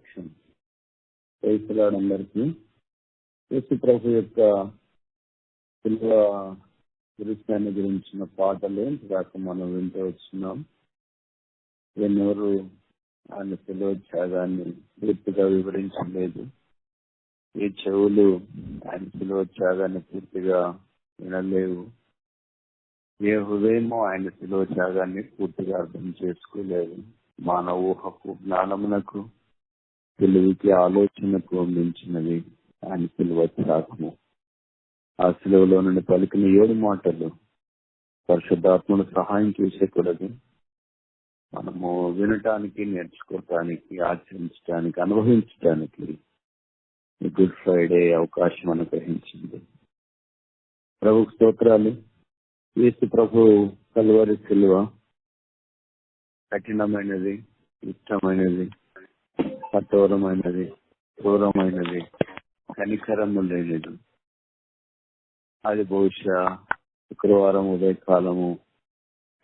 Introduction. అందరికీ యేసు ప్రభు యొక్క శిలువ దృశ్యాన్ని గురించిన పాటలు ఇంతదాకా మనం వింటూ వచ్చినాం. ఎన్నోరు ఆయన శిలువ త్యాగాన్ని పూర్తిగా వివరించలేదు. ఏ చెవులు ఆయన శిలువ త్యాగాన్ని పూర్తిగా వినలేవు. ఏ హృదయమో ఆయన శిలువ త్యాగాన్ని పూర్తిగా అర్థం చేసుకోలేదు. మానవ ఊహకు, జ్ఞానమునకు, తెలివికి, ఆలోచనకు మించినది ఆయన శిలువ త్యాగము. ఆ శిలువలో నుండి పలికిన 7 మాటలు పరిశుద్ధాత్మను సహాయం చేసేకూడదు. మనము వినటానికి, నేర్చుకోవటానికి, ఆచరించడానికి, అనుభవించడానికి ఈ గుడ్ ఫ్రైడే అవకాశం అనుగ్రహించింది. ప్రభుకు స్తోత్రాలు. యేసు ప్రభు కల్వరి శిలువ కఠినమైనది, ఇష్టమైనది, కఠోరమైనది, క్రూరమైనది, కనికరము లేనిది. అది బహుశా శుక్రవారం ఉదయకాలము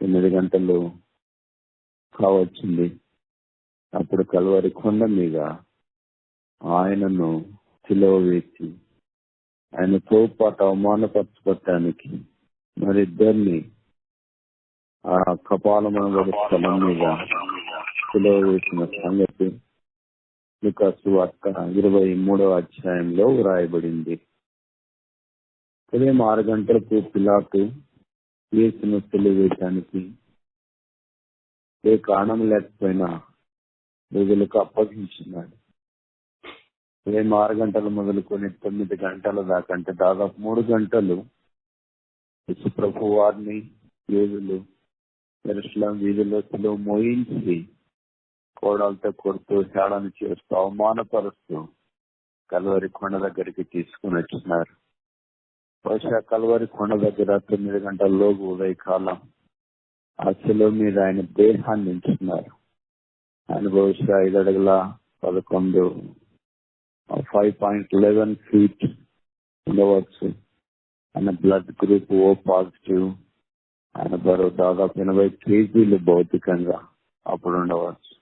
9 గంటలు కావచ్చింది. అప్పుడు కల్వరి కొండ మీద ఆయనను శిలువ వేసి ఆయనతో పాటు అవమానపరచుకోవటానికి మరిద్దరిని ఆ కపాలమైన స్థలం మీద శిలువ వేసిన సంగతి లూకాసు వార్త 23వ అధ్యాయంలో వ్రాయబడింది. ఉదయం 6 గంటలకు పిలాతు యేసును శిలువ వేయటానికి ఏ కారణం లేకపోయినా ప్రజలకు అప్పగించినాడు. ఉదయం 6 గంటలు మొదలుకొని 9 గంటల దాకా, అంటే దాదాపు 3 గంటలు యేసు ప్రభు వారిని యోధులు యెరూషలేం వీధిలో శిలువ మోయించి కోడాలతో కొడుతూ, హేళన చేస్తూ, అవమానపరుస్తూ కల్వరి కొండ దగ్గరికి తీసుకుని వచ్చినారు. బహుశా కల్వరి కొండ దగ్గర 9 గంటల్లోపు ఉదయకాలం ఆ శిలువ మీద ఆయన దేహాన్ని ఉంచుతున్నారు. ఆయన బహుశా 5 అడుగుల 11 5.11 feet ఉండవచ్చు. ఆయన బ్లడ్ గ్రూప్ O పాజిటివ్. ఆయన బరువు దాదాపు 80 kgs భౌతికంగా అప్పుడు ఉండవచ్చు.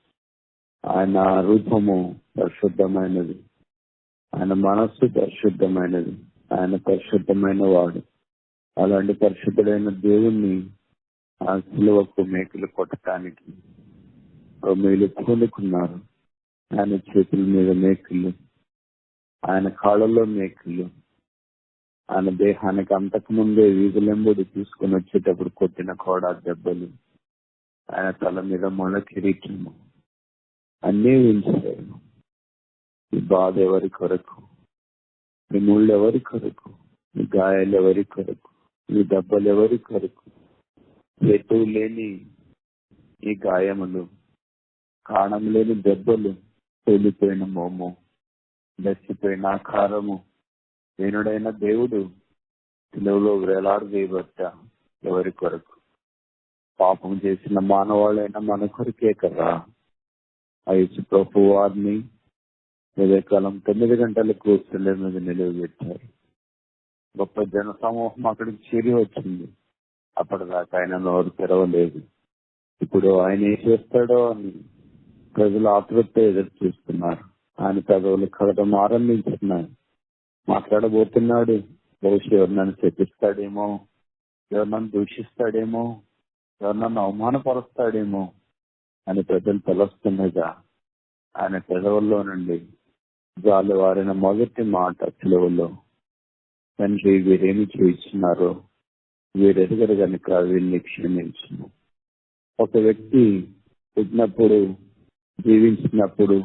ఆయన రూపము పరిశుద్ధమైనది, ఆయన మనస్సు పరిశుద్ధమైనది, ఆయన పరిశుద్ధమైన వాడు. అలాంటి పరిశుద్ధుడైన దేవుణ్ణి ఆ శిలువకు మేకులు కొట్టడానికి రోమీయులు పూనుకున్నారు. ఆయన చేతుల మీద మేకులు, ఆయన కాళ్ళలో మేకులు, ఆయన దేహానికి అంతకు ముందే వీధులెంబడి తీసుకుని వచ్చేటప్పుడు కొట్టిన కోడా దెబ్బలు, ఆయన తల మీద మొల కిరీటము అన్నీ ఉంచారు. ఈ బాధ ఎవరి కొరకు? ఈ ముళ్ళు ఎవరి కొరకు? ఈ గాయాలు ఎవరి కొరకు? ఈ దెబ్బలు ఎవరి కొరకు? హేతువు లేని ఈ గాయములు, కారణం లేని దెబ్బలు, తేలిపోయిన మోము, దచ్చిపోయిన ఆకారము, దీనుడైన దేవుడు శిలువలో వేలాడవేయబట్ట ఎవరి కొరకు? పాపం చేసిన మానవాళ్ళైనా మన కొరికే కదా. ఆ యేసు ప్రభు వారిని ఉదయకాలం 9 గంటలకు శిలువ మీద నిలువబెట్టారు. గొప్ప జన సమూహం అక్కడికి చేరి వచ్చింది. అప్పటిదాకా ఆయన నోరు తెరవలేదు. ఇప్పుడు ఆయన ఏం చేస్తాడో అని ప్రజలు ఆతృత ఎదురు చూస్తున్నారు. ఆయన పెదవులు కలగడం ఆరంభించున్నాయి. మాట్లాడబోతున్నాడు. బహుశా ఎవరు నన్ను శపిస్తాడేమో, ఎవరు నన్ను దూషిస్తాడేమో, ఎవరు నన్ను అవమానపరుస్తాడేమో అని ప్రజలు తెలుస్తుండగా ఆయన పెదవుల్లో నుండి జాలు వారిన మొదటి మాట శిలువలో, తండ్రి వీరేమి చేయించున్నారో వీరెరుగరు కనుక వీరిని క్షమించును. ఒక వ్యక్తి పుట్టినప్పుడు, జీవించినప్పుడు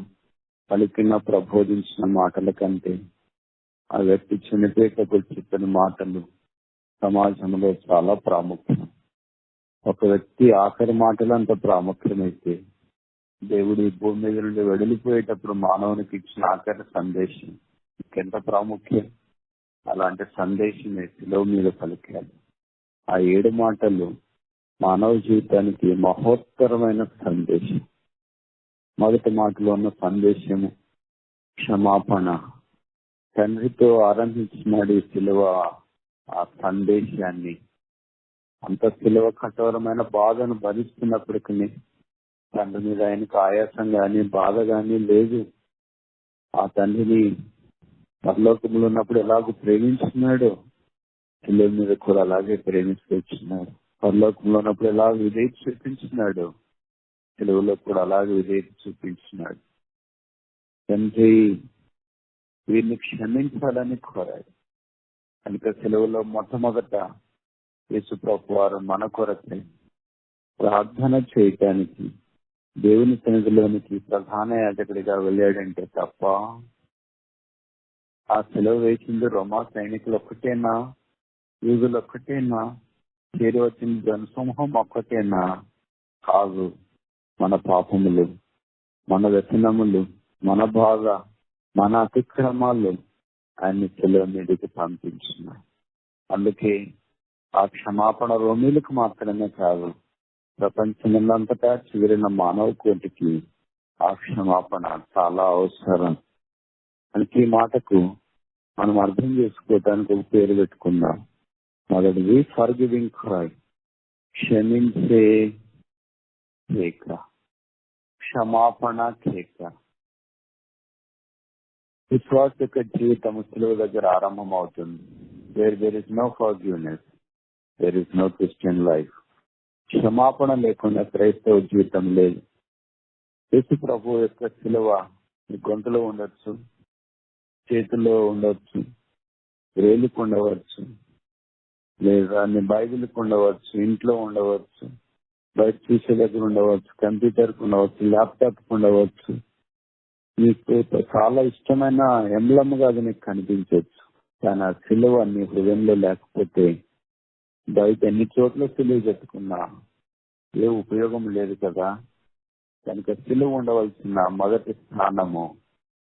పలికిన, ప్రబోధించిన మాటల కంటే ఆ వ్యక్తి చనిపోయేటప్పుడు చెప్పిన మాటలు సమాజంలో చాలా ప్రాముఖ్యం. ఒక వ్యక్తి ఆఖరి మాటలు అంత ప్రాముఖ్యమైతే దేవుడు ఈ భూమి మీద నుండి వెడలిపోయేటప్పుడు మానవునికి ఇచ్చిన ఆఖరి సందేశం ఇంకెంత ప్రాముఖ్యం. అలాంటి సందేశమే శిలువ మీద పలికాడు. ఆ 7 మాటలు మానవ జీవితానికి మహోత్తరమైన సందేశం. మొదటి మాటలో ఉన్న సందేశము క్షమాపణ. తండ్రితో ఆరంభించినాడు ఈ శిలువ ఆ సందేశాన్ని. అంత శిలువ కఠోరమైన బాధను భరిస్తున్నప్పటికీ తండ్రి మీద ఆయనకు ఆయాసం గాని, బాధ గాని లేదు. ఆ తండ్రిని పరలోకంలో ఉన్నప్పుడు ఎలాగో ప్రేమించున్నాడు, పిల్లల మీద కూడా అలాగే ప్రేమిస్తూ వచ్చినాడు. పరలోకంలో ఉన్నప్పుడు ఎలాగ విధేయత చూపించినాడు, సెలవులో కూడా అలాగే విధేయత చూపించినాడు. తండ్రి వీరిని క్షమించాలని కోరాడు. కనుక సెలవులో మొట్టమొదట యేసుప్రభు వారు మన కొరకై ప్రార్థన చేయటానికి దేవుని సన్నిధిలోనికి ప్రధాన యాజకుడిగా వెళ్ళాడంటే తప్ప ఆ సెలవు వేసింది రోమా సైనికులు ఒక్కటేనా, యూదులు ఒక్కటేనా, చేరి వచ్చిన జనసమూహం ఒక్కటేనా? కాదు. మన పాపములు, మన వ్యసనములు, మన బాధ, మన అతిక్రమాలు ఆయన్ని సెలవు మీదకి పంపించిన. అందుకే ఆ క్షమాపణ రోమీలకు మాత్రమే కాదు, ప్రపంచమంతటా చివరిన మానవ కోటికి ఆ క్షమాపణ చాలా అవసరం. అందుకే ఈ మాటకు మనం అర్థం చేసుకోవటానికి ఒక పేరు పెట్టుకుందాం. మొదటిది ఫర్గివింగ్ క్రై, క్షమించే కేక, క్షమాపణ కేక. విశ్వాస యొక్క జీవితం సులువు దగ్గర ఆరంభం అవుతుంది. There is no forgiveness, there is no Christian life. క్షమాపణ లేకుండా క్రైస్తవ జీవితం లేదు. యేసు ప్రభు యొక్క సిలువ నీ గొంతులో ఉండొచ్చు, చేతిలో ఉండవచ్చు, రేలుకు ఉండవచ్చు, లేదా నీ బైబిల్కి ఉండవచ్చు, ఇంట్లో ఉండవచ్చు, బయట చూసే దగ్గర ఉండవచ్చు, కంప్యూటర్కి ఉండవచ్చు, ల్యాప్టాప్కి ఉండవచ్చు. నీకు చాలా ఇష్టమైన ఎంబ్లమ్గా అది నీకు కనిపించవచ్చు. కానీ ఆ సిలువ నీ హృదయంలో లేకపోతే బయట ఎన్ని చోట్ల సిలువ పెట్టుకున్నా ఏ ఉపయోగం లేదు కదా. కనుక సిలువ ఉండవలసిన మొదటి స్థానము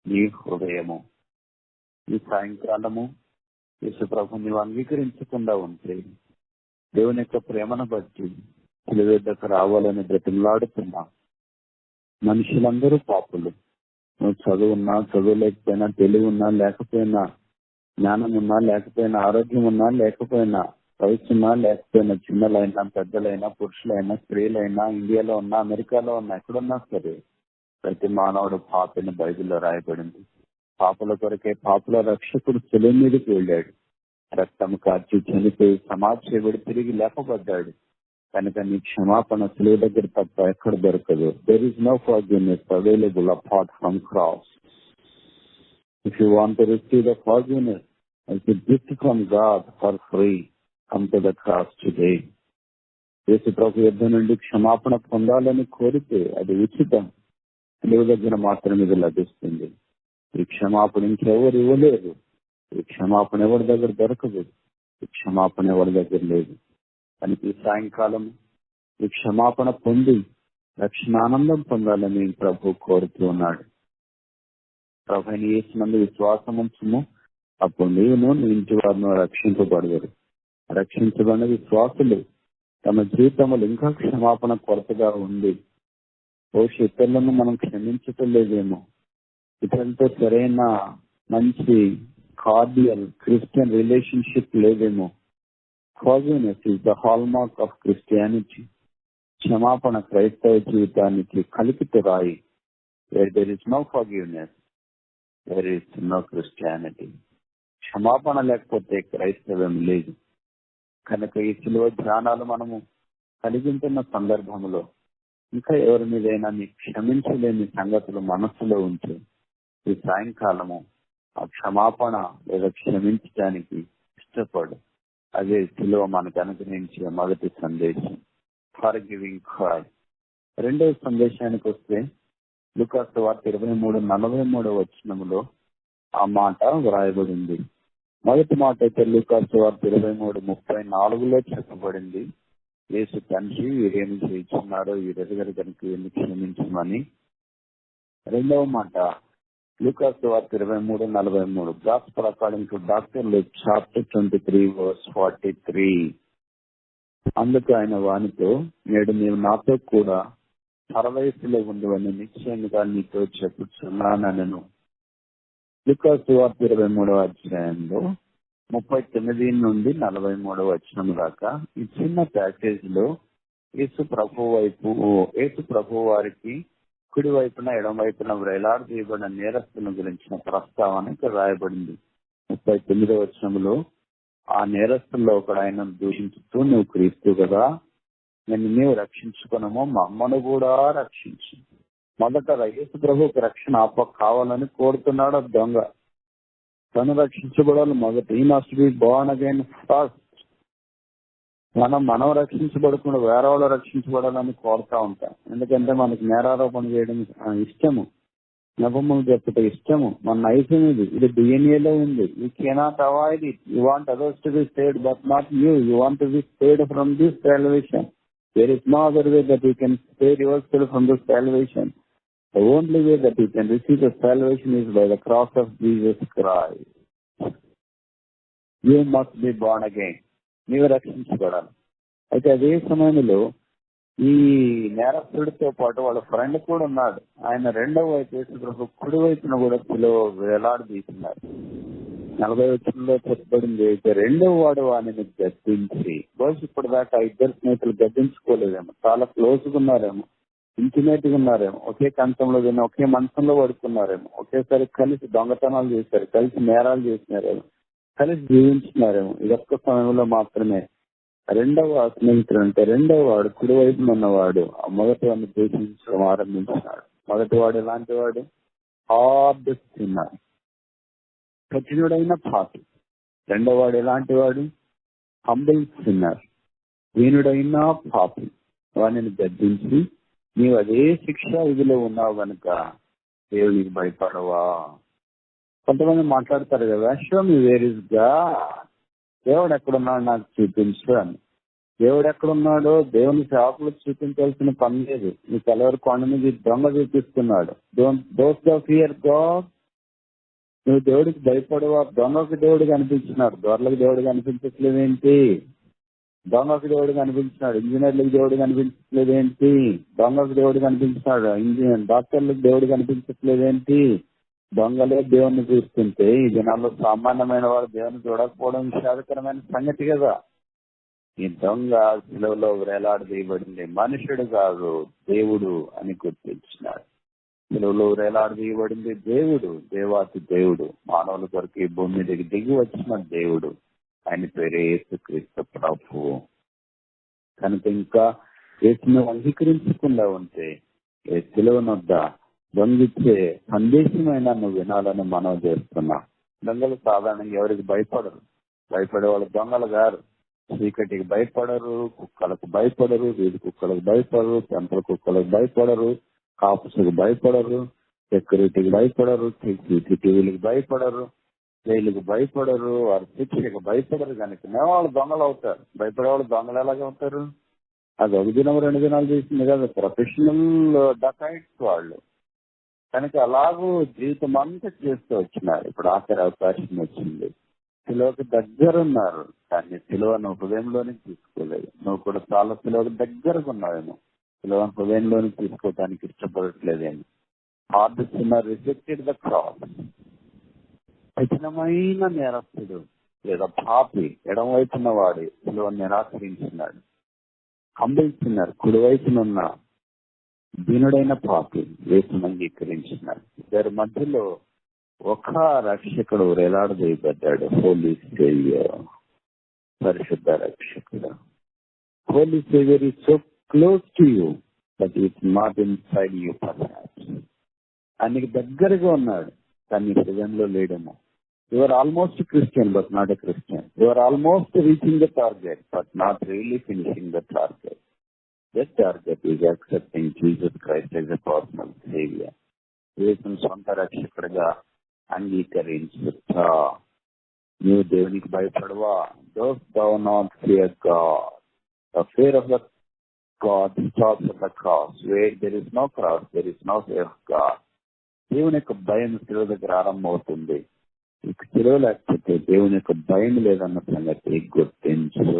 నీ హృదయము. ఈ సాయంకాలము యేసుప్రభు నీవు అంగీకరించకుండా ఉంటే దేవుని యొక్క ప్రేమను బట్టి సిలువ వద్దకు రావాలని బ్రతిమలాడుతున్నా. మనుషులందరూ పాపులు. నువ్వు చదువున్నా చదువులేకపోయినా, తెలివి ఉన్నా లేకపోయినా, జ్ఞానం ఉన్నా లేకపోయినా, ఆరోగ్యం ఉన్నా లేకపోయినా, వయసున్నా లేకపోయినా, చిన్నలైనా పెద్దలైనా, పురుషులైనా స్త్రీలైనా, ఇండియాలో ఉన్నా అమెరికాలో ఉన్నా ఎక్కడున్నా సరే ప్రతి మానవుడు పాపిని బైబిల్లో రాయబడింది. పాపుల కొరకే పాపుల రక్షకుడు సిలువ మీదకి వెళ్ళాడు. రక్తం కార్చి చనిపోయి సమాధి చేయబడి తిరిగి లేపబడ్డాడు. కనుక నీ క్షమాపణ సిలువ దగ్గర తప్ప ఎక్కడ దొరకదు. There is no forgiveness available apart from cross. If you want to receive the forgiveness as a gift from God for free, come to the cross today. యేసు ప్రభు యుద్ధ నుండి క్షమాపణ పొందాలని కోరితే అది ఉచితం. సిలువ దగ్గర మాత్రమే ఇది లభిస్తుంది. ఈ క్షమాపణ ఇంకెవరు ఇవ్వలేరు. ఈ క్షమాపణ ఎవరి దగ్గర దొరకదు. ఈ క్షమాపణ ఎవరి దగ్గర లేదు. కానీ ఈ సాయంకాలం ఈ క్షమాపణ పొంది రక్షణానందం పొందాలని ప్రభు కోరుతూ ఉన్నాడు. ప్రభు అయిన యేసునందు విశ్వాసం ఉంచుము, అప్పుడు నీవును నీ ఇంటి వారిని రక్షింపబడతారు. రక్షించబడిన విశ్వాసులు తమ జీవితంలో ఇంకా క్షమాపణ కొరతగా ఉంది. బహుశా ఇతరులను మనం క్షమించటం లేదేమో, ఇతరులతో సరైన మంచి కార్డియల్ క్రిస్టియన్ రిలేషన్షిప్ లేదేమో. Forgiveness is the hallmark of Christianity. క్షమాపణ క్రైస్తవ జీవితానికి కలిపితే రాయి. Where there is no forgiveness, there is no Christianity. క్షమాపణ లేకపోతే క్రైస్తవం లేదు. కనుక ఈ సిలువ ధ్యానాలు మనము కలిగింటున్న సందర్భంలో ఇంకా ఎవరి మీదైనా నీ క్షమించలేని సంగతులు మనస్సులో ఉంటే ఈ సాయంకాలము ఆ క్షమాపణ లేదా క్షమించడానికి ఇష్టపడు. అదే సిలువ మనకు అనుగ్రహించే మొదటి సందేశం, ఫర్గివింగ్ క్రై. రెండవ సందేశానికి వస్తే లూకా సువార్త 23:43 వచనములో ఆ మాట వ్రాయబడింది. మొదటి మాట అయితే లూకా సువార్త 23:34 చెప్పబడింది. యేసు తండ్రి వీరేమి చేయించున్నారో వీరెదుగరు కనుక వీరిని క్షమించమని. రెండవ మాట లూకా సువార్త 23:43, gospel according to doctor Luke chapter 23:43. అందుకు ఆయన వానితో, నేడు నీవు నాతో కూడా పరవయస్సులో ఉండవని నిశ్చయంగా నీతో చెప్పుచున్నానను. లూకా సువార్త 23వ అధ్యాయంలో 39 నుండి 43 వచనం దాకా ఈ చిన్న ప్యాకేజ్ లో యేసు ప్రభు వారికి కుడి వైపున ఎడం వైపున వేలాడదీయబడిన నేరస్తుల గురించిన ప్రస్తావన ఇక్కడ రాయబడింది. 39వ వచనంలో ఆ నేరస్తుల్లో ఒకడు ఆయనను దూషించుతూ, నువ్వు క్రీస్తు కదా, నీవు రక్షించుకున్నామో మా అమ్మను కూడా రక్షించు. మొదట యేసు ప్రభువుకి రక్షణ కావాలని కోరుతున్నాడు దొంగ. తను రక్షించబడాలి మొదట. ఈ must be born again first. మనం రక్షించబడకుండా వేరే వాళ్ళు రక్షించబడాలని కోరుతా ఉంటాం. ఎందుకంటే మనకి నేరారోపణ చేయడం ఇష్టము, నెపములు చెప్పటం ఇష్టము, మన నైజం ఇది డిఎన్ఏలో ఉంది. You cannot avoid it. You want others to be saved but not you. You want to be saved from this salvation. There is no other way that you can save yourself from this salvation. The only way that you can receive the salvation is by the cross of Jesus Christ. You must be born again. నీవు రక్షించబడాలి. అయితే అదే సమయంలో ఈ నేరస్తుడితో పాటు వాళ్ళ friend కూడా ఉన్నాడు. ఆయన రెండవ వైపు కుడి వైపున కూడా వేలాడదీస్తున్నారు. 40 వచనంలో చెప్పబడింది, అయితే రెండవ వాడు వాడిని గద్దించి, బహుశా ఇప్పటిదాకా ఇద్దరు స్నేహితులు గద్దించుకోలేదేమో, చాలా క్లోజ్ గా ఉన్నారేమో, ఇంటిమేట్ గా ఉన్నారేమో, ఒకే కంచంలో తిని ఒకే మంచంలో పడుకున్నారేమో, ఒకేసారి కలిసి దొంగతనాలు చేశారు, కలిసి నేరాలు చేసినారేమో, కలిసి జీవించినారేమో. ఇదొక్క సమయంలో మాత్రమే రెండవ స్నేహితుడు అంటే రెండవ వాడు కుడి వైపున ఉన్నవాడు మొదటి వాడిని ద్వేషించడం ఆరంభించినాడు. మొదటి వాడు ఎలాంటి వాడు? హార్డ్ సిన్నర్, కఠినుడైన పాపి. రెండవ వాడు ఎలాంటి వాడు? హంబుల్ సిన్నర్, దీనుడైన పాపి. వాడిని గద్దించి, నీవు అదే శిక్ష విధిలో ఉన్నావు కనుక దేవునికి భయపడవా? కొంతమంది మాట్లాడతారు కదా, show me where is God, దేవుడు ఎక్కడున్నాడు నాకు చూపించు అని. దేవుడు ఎక్కడున్నాడో దేవుని సేవకులకు చూపించాల్సిన పని లేదు. నీ కలవరి కొండ మీద దొంగ చూపిస్తున్నాడు. Don't fear God. నువ్వు దేవుడికి భయపడవా? దొంగకి దేవుడు కనిపించినాడు, దొరలకు దేవుడు కనిపించట్లేదేంటి? దొంగకు దేవుడు కనిపించినాడు, ఇంజనీర్లకు దేవుడు కనిపించట్లేదేంటి? దొంగకు దేవుడు కనిపించినాడు, డాక్టర్లకు దేవుడు కనిపించట్లేదేంటి? దొంగలే దేవుణ్ణి చూస్తుంటే ఈ దినాల్లో సామాన్యమైన వాడు దేవుని చూడకపోవడం విషాదకరమైన సంగతి కదా. ఈ దొంగ శిలువలో వేలాడదీయబడింది, మనుషుడు కాదు దేవుడు అని గుర్తించినాడు. శిలువలో వేలాడదీయబడింది దేవుడు, దేవాతి దేవుడు, మానవుల కొరకు ఈ భూమి మీద దిగి వచ్చిన దేవుడు. ఆయన పేరు యేసుక్రీస్తు ప్రభువు. కనుక ఇంకా యేసును అంగీకరించకుండా ఉంటే ఏ శిలువనొద్ద దొంగిచ్చే సందేశమైనా నువ్వు వినాలని మనం చేస్తున్నా. దొంగలు సాధారణంగా ఎవరికి భయపడరు. భయపడే వాళ్ళు దొంగలు గారు. చీకటికి భయపడరు, కుక్కలకు భయపడరు, వీధి కుక్కలకు భయపడరు, పెంపల కుక్కలకు భయపడరు, కాపుసుకు భయపడరు, సెక్యూరిటీకి భయపడరు, సీసీటీవీలకు భయపడరు, జైలుకు భయపడరు, వారి శిక్షకు భయపడరు. కనుక వాళ్ళు దొంగలు అవుతారు. భయపడేవాళ్ళు దొంగలు ఎలాగ అవుతారు? అది ఒక దినం 2 దినాలు చేసింది కదా, ప్రొఫెషనల్ డకాయిట్స్ వాళ్ళు. కనుక అలాగూ జీవితం అంతా చేస్తూ వచ్చినారు. ఇప్పుడు ఆఖరి అవకాశం వచ్చింది. శిలువకు దగ్గరున్నారు, కానీ శిలువను హృదయంలోనికి తీసుకోలేదు. నువ్వు కూడా చాలా శిలువకు దగ్గరకు ఉన్నావేమో, శిలువను హృదయంలోనికి తీసుకోవడానికి ఇష్టపడట్లేదేమో. Hard sinner rejected the cross. కఠినమైన నేరస్తుడు లేదా పాపి ఎడమవైపున్న వాడు శిలువను నిరాకరించినాడు. కంబిల్చినారు, కుడివైపునున్న దీనుడైన పాపి యేసును అంగీకరించినాడు. ఇద్దరి మధ్యలో ఒక రక్షకుడు వేలాడదీయబడ్డాడు, హోలీ సేవియర్, పరిశుద్ధ రక్షకుడు. Holy saviour is so close to you but it's not inside you. ఆయనకి దగ్గరగా ఉన్నాడు కానీ హృదయంలో లేడేమో. You are almost a Christian but not a Christian. You are almost reaching the target but not really finishing the target. That target is accepting Jesus Christ as a personal Savior. యేసును సొంత రక్షకుడిగా అంగీకరించుతా. నీవు దేవునికి భయపడవా? Dost thou not fear God? The fear of the God stops at the cross. Where there is no cross, there is no fear of God. దేవుని యొక్క భయం శిలువ దగ్గర ఆరంభమవుతుంది. శిలువ లేకపోతే దేవుని యొక్క భయం లేదన్న సంగతి గుర్తించు.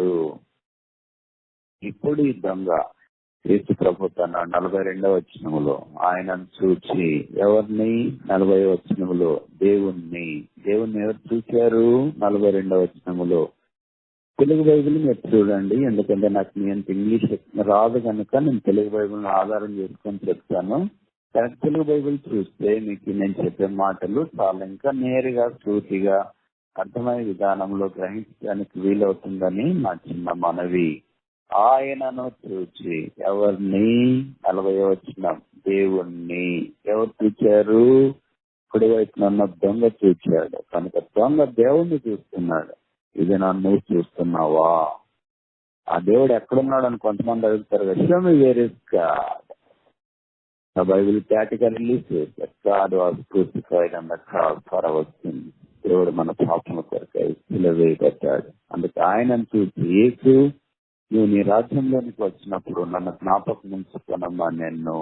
ఇప్పుడు ఈ దొంగ యేసు ప్రభు తన 42వ వచనములో ఆయనను చూచి, ఎవరిని? 40వ వచనములో దేవుణ్ణి ఎవరు చూశారు? 42వ వచనములో. తెలుగు బైబిల్ మీరు చూడండి, ఎందుకంటే నాకు మీ అంత ఇంగ్లీష్ రాదు కనుక నేను తెలుగు బైబిల్ని ఆధారం చేసుకొని చెప్తాను. తెలుగు బైబిల్ చూస్తే మీకు నేను చెప్పే మాటలు చాలా ఇంకా నేరుగా సూటిగా అర్థమయ్యే విధానంలో గ్రహించడానికి వీలవుతుందని నా చిన్న మనవి. ఆయనను చూచి ఎవరిని 40వ వచనం దేవుణ్ణి ఎవరు చూచారు? కుడివైపున ఉన్న దొంగ చూచాడు. కనుక దొంగ దేవుణ్ణి చూస్తున్నాడు. ఇది నన్ను చూస్తున్నావా? ఆ దేవుడు ఎక్కడున్నాడు అని కొంతమంది అడుగుతారు కదా. Show me where is God. The Bible categorically says that God was crucified on the cross for our sins. దేవుడు మన పాపముల కొరకై శిలువ వేయబడ్డాడు. అందుకే ఆయనను చూసి యేసు నువ్వు నీ రాజ్యంలోనికి వచ్చినప్పుడు నన్ను జ్ఞాపకం ఉంచుకోనమ్మా నేను.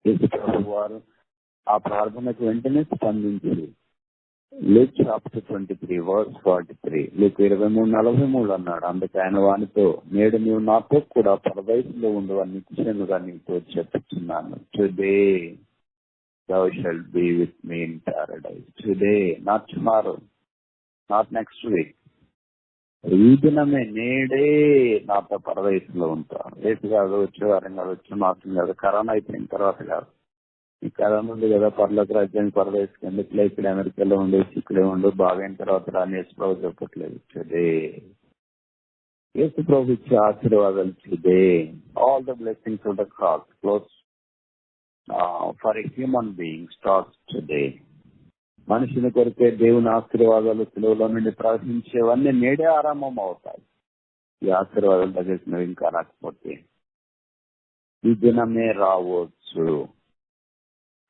యేసు ప్రభు వారు ఆ ప్రార్థనకు వెంటనే స్పందించి Luke chapter 23 verse 43 Luke 23:43 అన్నాడు. అందుకే ఆయన వానితో నేడు నీవు నాతో కూడా పరదేశంలో ఉండు అని నిశ్చయముగా నీతో చెప్పుచున్నాను. Today thou shalt be with me in paradise. Today, not tomorrow, not next week. ఈ దినమే నేడే నాతో పరదేశంలో ఉంటాను. రేపు కాదు, వచ్చే వారం కాదు, వచ్చే మాసం కాదు, కరోనా అయిపోయిన తర్వాత కాదు. ఈ కరోనా ఉంది కదా, పర్లోక రాజ్యానికి పరదేశం ఇట్లా ఇక్కడ అమెరికాలో ఉండే ఇక్కడే ఉండు, బాగైన తర్వాత రాని యేసు ప్రభు చెప్పట్లేదు. టుడే యేసు ప్రభు ఇచ్చే ఆశీర్వాదాలు today. All the blessings of the cross close for a human being starts today. మనుషుని కొరికే దేవుని ఆశీర్వాదాలు సులువులో నుండి ప్రవహించేవన్నీ నేడే ఆరంభం అవుతాయి. ఈ ఆశీర్వాదాలు దగ్గర ఇంకా రాకపోతే ఈ దినమే రావచ్చు.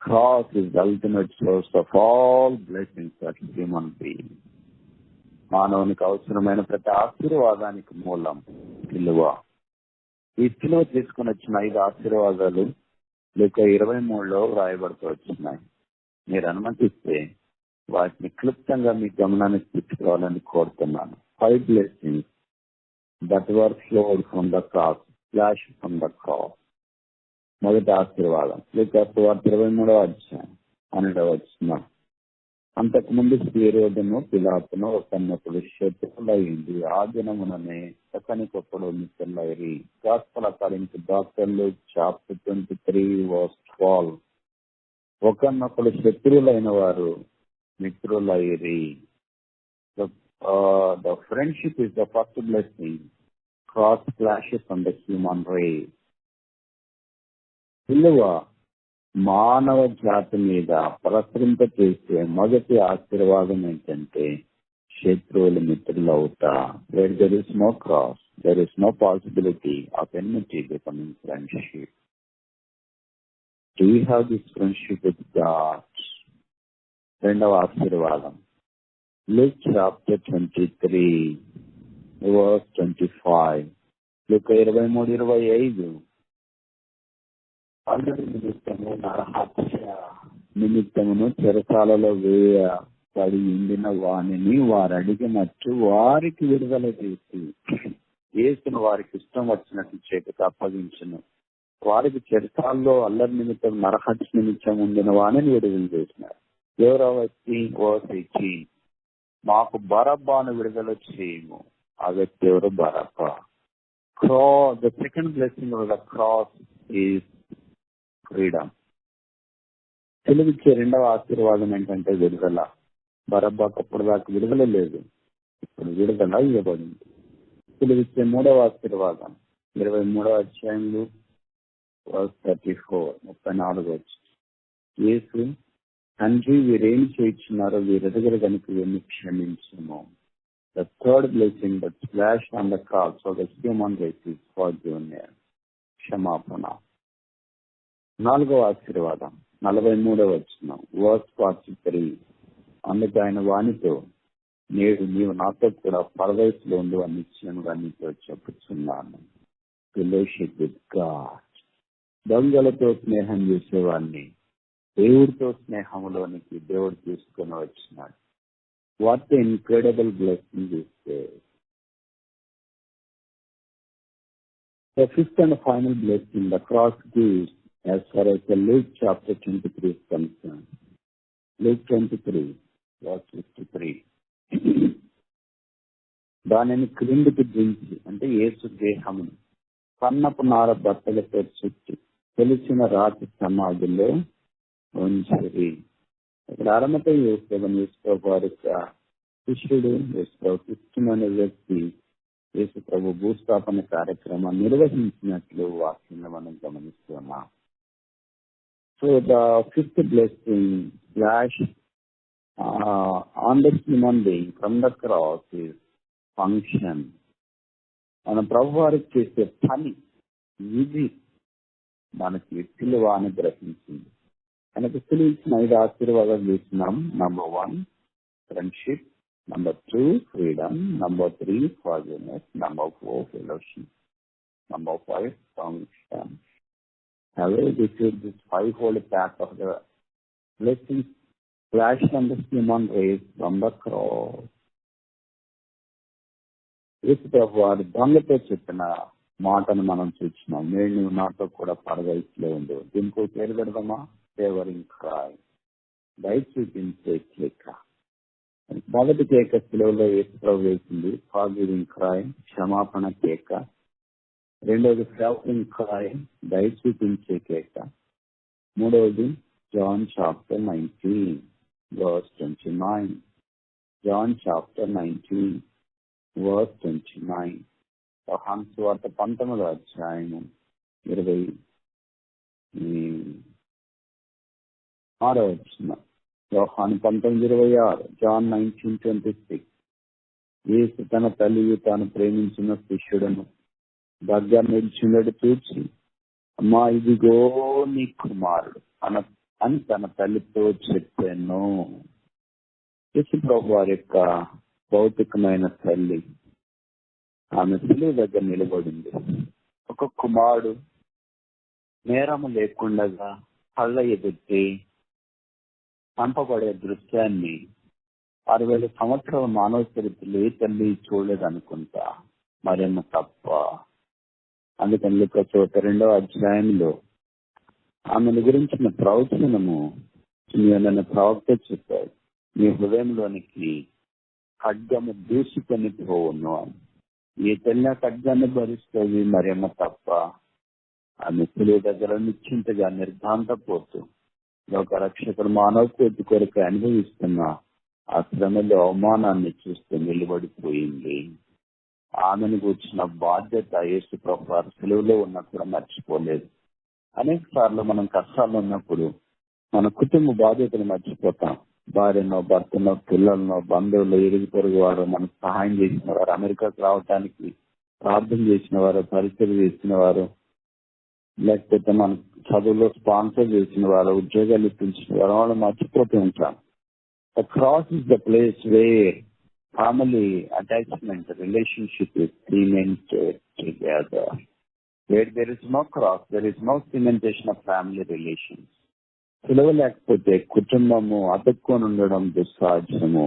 Cross is the ultimate source of all blessings that human being. మానవునికి అవసరమైన ప్రతి ఆశీర్వాదానికి మూలం సిలువ. ఈ సిలువ తీసుకుని వచ్చిన 5 ఆశీర్వాదాలు లేక 23లో వ్రాయబడుతూ వచ్చినాయి. మీరు అనుమతిస్తే వాటిని క్లుప్తంగా మీ గమనానికి తీసుకురావాలని కోరుతున్నాను. 5 blessings that were flowed from the cross, flashed from the cross. మొదటి ఆశీర్వాదం లూకాసు సువార్త 23వ అధ్యాయం 12వ వచనం. అంతకుముందు హేరోదును పిలాతును ఒకనొకడు శత్రువులైంది. ఆ దినముననే ఒకనికొకడు మిత్రులైరి. Gospel according to doctor Luke chapter 23 verse 12. ఒకనొకడు శత్రువులైన వారు మిత్రులైరి. The friendship is the first blessing. Cross flashes on the human race. సిలువ మానవ జాతి మీద ప్రసరింప చేసే మొదటి ఆశీర్వాదం ఏంటంటే శత్రువులు మిత్రులు అవుతా. Where there is no cross, there is no possibility of enmity becoming friendship. Do you have this friendship with God? రెండవ ఆశీర్వాదం Luke chapter 23 verse 25. Luke 23:25. అందరి నిమిత్తము నరహత్య నిమిత్తమును చెరసాలలో వేయబడి ఉండిన వానిని వారు అడిగినట్టు వారికి విడుదల చేసి యేసును వారికి ఇష్టం వచ్చినట్లు చేతికి అప్పగించును. వారికి చెరసాల్లో అల్లరి నిమిత్తం నరహత్య నిమిత్తం ఉండిన వాణిని విడుదల చేసినారు. ఎవరో వ్యక్తి వచ్చి మాకు బరబ్బాను విడుదల చేయము. ఆ వ్యక్తి ఎవరు? బరబ్బా. The second blessing of the cross is freedom. సిలువిచ్చే రెండవ ఆశీర్వాదం ఏంటంటే విడుదల. బరబ్బాకు అప్పుడు దాకా విడుదల లేదు, ఇప్పుడు విడుదల ఇవ్వబడింది. సిలువిచ్చే మూడవ ఆశీర్వాదం 23వ అధ్యాయంలో 34 యేసు తండ్రి వీరేమి చేయించున్నారో వీరెదుగురు కనుక వీరిని క్షమించుము. The third blessing that splashed on the cross of the human race is forgiveness. క్షమాపణ. 4వ ఆశీర్వాదం 43వ వచనం verse 43. అందుకు ఆయన వానితో నేడు నీవు నాతో కూడా పరదేశంలో ఉండు అని నిశ్చయముగా నీతో చెప్పుచున్నాను. Fellowship with God. దొంగలతో స్నేహం చేసేవాడిని దేవుడితో స్నేహంలోనికి దేవుడు తీసుకుని వచ్చినాడు. What a incredible blessing this day. The fifth and final blessing the cross gives as far as the Luke chapter 23 is concerned. Luke 23 verse 53. దానిని క్రిందికి దించి అంటే యేసు దేహమును సన్నపు నార బట్టలతో చుట్టి తెలిసిన రాతి సమాధిలో ఉంచిరి. ఇక్కడ అరమత యేసు వారి శిష్యుడు, యేసు ఇష్టమైన వ్యక్తి యేసు ప్రభు భూస్థాపన కార్యక్రమాన్ని నిర్వహించినట్లు వాక్యంలో మనం గమనిస్తున్నాం. So the fifth blessing flash on the human being from the cross is function. మన ప్రభు వారికి చేసే పని ఇది మనకి సిలువ అనుగ్రహించింది. మనకి సిలువ ఇచ్చిన 5 ఆశీర్వాదాలు చూస్తున్నాం. Number 1 friendship, number 2 freedom, number 3 forgiveness, number 4 fellowship, number 5 function. Have we received this 5-fold pack of the blessings flashed on the human race from the cross? యేసు ప్రభు వారు దొంగతో చెప్పిన మాటను మనం చూసినాం. నేను నువ్వు నాతో కూడా పరదైస్లో ఉండు. దీనికి పేరు పెడదామా? ఫేవరింగ్ క్రై, దయచేసి చూపించే కేక. మొదటి కేక సిలువలో యేసు ప్రభు వేసింది ఫర్గివింగ్ క్రై, క్షమాపణ కేక. రెండవది ఫేవరింగ్ క్రై, దయ చూపించే కేక. మూడవది John chapter 19 verse 29. John chapter 19 verse 29. యోహాను సువార్త 19వ అధ్యాయము 26వ వచనం. యోహాను 19:26. జాన్ 19:26. యేసు తన తల్లియు తాను ప్రేమించిన శిష్యుడను దగ్గర నిలిచినడు చూచి, అమ్మా ఇదిగో నీ కుమారుడు అని తన తల్లితో చెప్పాను. యేసు ప్రభు వారి యొక్క భౌతికమైన తల్లి ఆమె సిలువ దగ్గర నిలబడింది. ఒక కుమారుడు నేరము లేకుండా కళ్ళ ఎదుటి చంపబడే దృశ్యాన్ని 60,000 సంవత్సరాల మానవ చరిత్రలో ఏ తల్లి చూడలేదనుకుంటా, మరేమో తప్ప. అందుకని లూకా 2వ అధ్యాయంలో ఆమెను గురించిన ప్రవచనము చిన్న ప్రవక్త చెప్పాడు, నీ హృదయంలోనికి ఖడ్గము దూసుకొని పోవును అని. ఏ తల్లి ఖడ్గాన్ని భరిస్తుంది, మరేమో తప్ప. ఆమె సిలువ దగ్గర నిశ్చింతగా నిర్ధాంతపోతూ లోక రక్షకుడు మానవ కోటి కొరకు అనుభవిస్తున్న ఆ శ్రమలో అవమానాన్ని చూస్తూ నిలబడిపోయింది. ఆమెను కూర్చున్న బాధ్యత యేసు ప్రభు సిలువలో ఉన్నప్పుడు మర్చిపోలేదు. అనేక సార్లు మనం కష్టాలు ఉన్నప్పుడు మన కుటుంబ బాధ్యతను మర్చిపోతాం. భార్యనో, భర్తనో, పిల్లలనో, బంధువులు, ఇరుగు పొరుగు వారు మనకు సహాయం చేసిన వారు, అమెరికాకు రావడానికి ప్రార్థన చేసిన వారు, పరిచయం చేసిన వారు, లేకపోతే మన చదువులో స్పాన్సర్ చేసిన వారు, ఉద్యోగాలు ఇప్పించిన వారు, వాళ్ళు మర్చిపోతూ ఉంటాం. The cross is the place where family attachment, relationship is cemented together. Where there is no cross, there is no cementation of family relations. సిలువ లేకపోతే కుటుంబము అతుక్కొని ఉండడం దుస్సాధ్యము.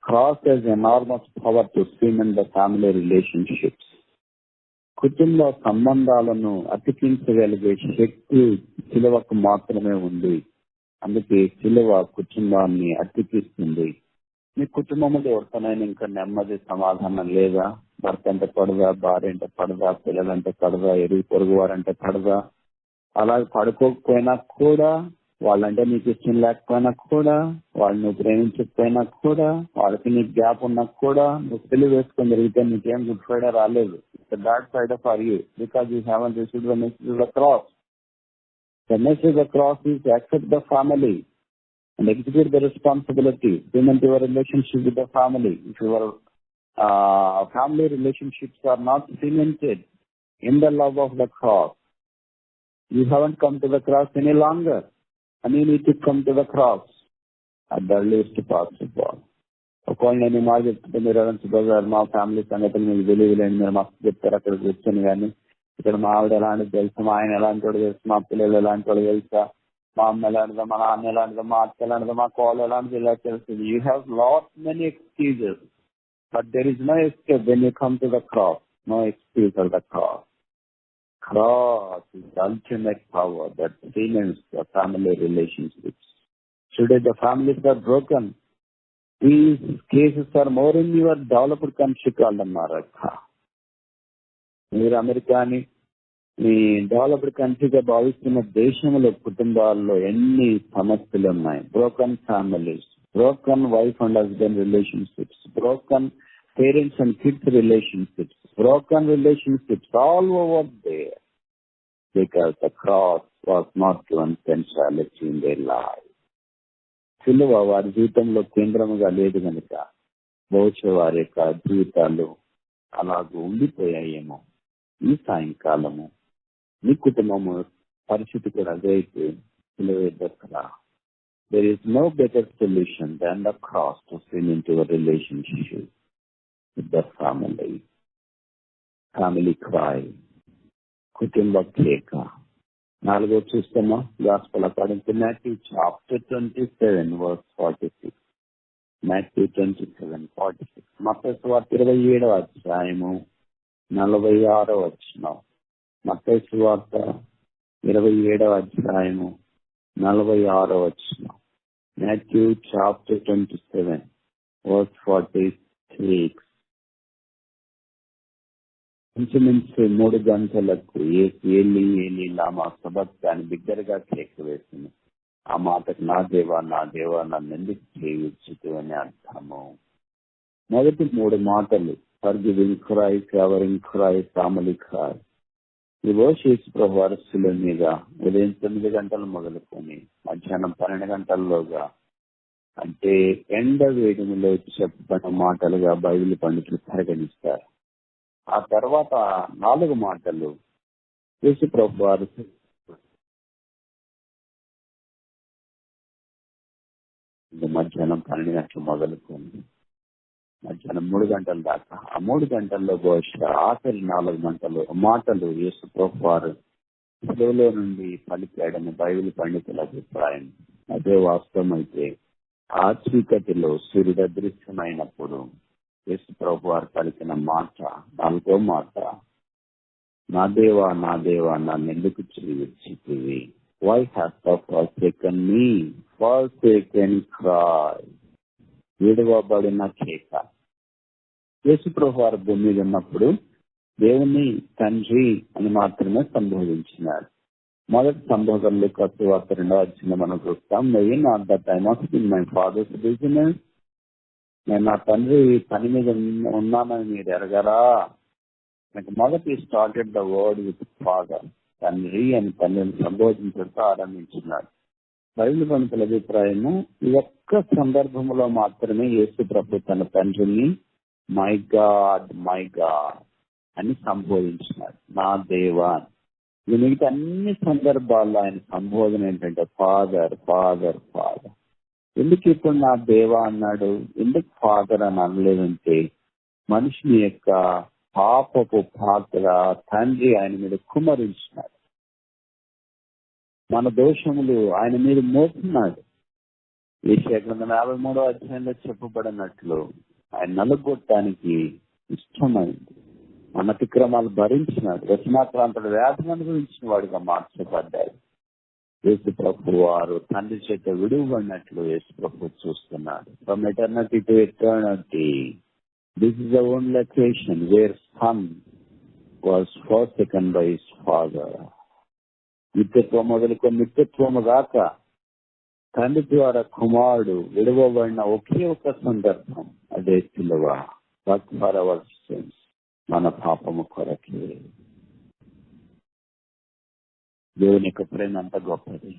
Cross has enormous power to cement the family relationships. కుటుంబ సంబంధాలను అతికించగలిగే శక్తి సిలువకు మాత్రమే ఉంది. అందుకే సిలువ కుటుంబాన్ని అతికిస్తుంది. మీ కుటుంబంలో ఎవరితోనైనా ఇంకా నెమ్మది సమాధానం లేదా? భర్త అంటే పడదా, భార్య అంటే పడదా, పిల్లలంటే పడదా, ఎరుగు పొరుగు వారంటే పడదా? అలా పడుకోకపోయినా కూడా, వాళ్ళంటే నీకు ఇష్టం లేకపోయినా కూడా, వాళ్ళు నువ్వు ప్రేమించకపోయినా కూడా, వాళ్ళకి నీకు గ్యాప్ ఉన్నా కూడా, నువ్వు పెళ్లి వేసుకొని జరిగితే నీకేం గుడ్ ఫ్రైడే రాలేదు. It's bad Friday for you because you haven't received the message of the cross. The message of the cross is to accept the family and execute the responsibility, cement your relationship with the family. If your family relationships are not cemented in the love of the cross, you haven't come to the cross any longer, and you need to come to the cross at the earliest possible. ఒకవేళ నేను మా చెప్తే మీరు ఎవరైనా మా family సంగతులు మీకు తెలియలేండి, మీరు మస్తు చెప్తారు అక్కడ కూర్చొని. కానీ ఇక్కడ మా ఆవిడ ఎలాంటిది తెలుసు, మా ఆయన ఎలాంటి వాడు తెలుసు, మా పిల్లలు ఎలాంటి వాడు తెలుసా, మా అమ్మ ఎలాంటిదో, మా నాన్న ఎలాంటిదో, మా అత్త ఎలాంటిదో, మా కోళ్ళు ఎలాంటిది ఇలా తెలుస్తుంది. You have lot many excuses, but there is no escape when you come to the cross. No excuse for the cross. Cross is the ultimate power that cements the family relationships. Today the families are broken. These cases are more in your developed country called America. మీరు America అని, ఈ developed కంట్రీగా భావిస్తున్న దేశంలో కుటుంబాల్లో ఎన్ని సమస్యలు ఉన్నాయి. Broken families, broken wife and husband relationships, broken parents and kids relationships, broken relationships all over there because the cross was not given centrality in their life. సిలువ వారి జీవితంలో కేంద్రముగా లేదు కనుక బహుశా వారి యొక్క జీవితాలు అలాగూ ఉండిపోయాయేమో. ఈ సాయంకాలము మీ కుటుంబము పరిస్థితి కూడా అదే అయితే సిలువ there is no better solution than the cross to sin into a relationship with the family. Family cry, కుటుంబ కేక. 4 చూస్తామా? Gospel according to Matthew chapter 27 verse 46. Matthew 27:46. మత్తయి సువార్త 27వ అధ్యాయము 46వ వచనం. మత్తయి సువార్త 27వ అధ్యాయము 46వ వచనం. Matthew chapter 27 verse 46. ఇంచుమించు 3 గంటలకు ఏలి ఏలి లామా సబక్తాని బిగ్గరగా కేక వేసింది. ఆ మాటకు నా దేవా నన్ను ఎందుకు చేయించుతూ అని అర్థము. మొదటి 3 మాటలు forgiving cry, covering cry, family cry. ఈ యేసు ప్రభు అరసుల మీద ఉదయం 9 గంటలు మొదలుకొని మధ్యాహ్నం 12 గంటల్లోగా, అంటే ఎండ వేడిమిలో చెప్పిన మాటలుగా బైబిల్ పండితులు పరిగణిస్తారు. ఆ తర్వాత 4 మాటలు యేసు ప్రభు అరసు మధ్యాహ్నం 12 గంటలు మొదలుకొని మధ్యాహ్నం 3 గంటల దాకా. ఆ 3 గంటల్లో బహుశా ఆఖరి 4 మాటలు యేసు ప్రభు వారు సిలువలో నుండి పలికాడని బైబిల్ పండితుల అభిప్రాయం. అదే వాస్తవం అయితే ఆ చీకటిలో సూర్యుడు అదృశ్యమైనప్పుడు యేసు ప్రభు వారు పలికిన మాట 4వ మాట, నా దేవా నన్ను ఎందుకు విడిచితివి? Why hast thou forsaken me? Forsaken cry. విడువబడిన కేక. యేసు ప్రభు వారు భూమి మీద ఉన్నప్పుడు దేవుని తండ్రి అని మాత్రమే సంబోధించినారు. మొదటి సంబోధనలు వార్త 2వ అధ్యాయంలో మనం చూస్తాం. నేను at the time of my father's business, నేను నా తండ్రి పని మీద ఉన్నానని మీరు ఎరగరా. నాకు మొదటి started the word with father, తండ్రి అని తండ్రిని సంబోధించడంతో ఆరంభించినాడు. బైబిల్ పండితుల అభిప్రాయము ఈ ఒక్క సందర్భంలో మాత్రమే యేసు ప్రభు తన తండ్రిని మై గాడ్ అని సంబోధించినాడు, నా దేవా. ఇది మిగతా అన్ని సందర్భాల్లో ఆయన సంబోధన ఏంటంటే ఫాదర్. ఎందుకు ఇప్పుడు నా దేవా అన్నాడు? ఎందుకు ఫాదర్ అని అనలేదంటే మనిషిని యొక్క పాపపు పాత్ర తండ్రి ఆయన మీద కుమ్మరించినాడు. మన దోషములు ఆయన మీద మోస్తున్నాడు. యెషయా గ్రంథం 53వ అధ్యాయంలో చెప్పబడినట్లు ఆయన నలుగొట్టడానికి ఇష్టమైంది. మన అతిక్రమాలు భరించినాడు. వ్యసనాక్రాంతుడు వ్యాధిని అనుభవించిన వాడిగా మార్చబడ్డాడు. యేసు ప్రభు వారు తండ్రి చేత విడువబడినట్లు యేసు ప్రభు చూస్తున్నాడు. From eternity to eternity, this is the only occasion where son was forsaken by his father. నిత్యత్వం మొదలుకొని నిత్యత్వము దాకా తండ్రి ద్వారా కుమారుడు విడువబడిన ఒకే ఒక సందర్భం, అదే సిలువ. బట్ ఫర్ అవర్ సిన్స్, మన పాపము కొరకే. దేవుని యొక్క ప్రేమ అంత గొప్పది.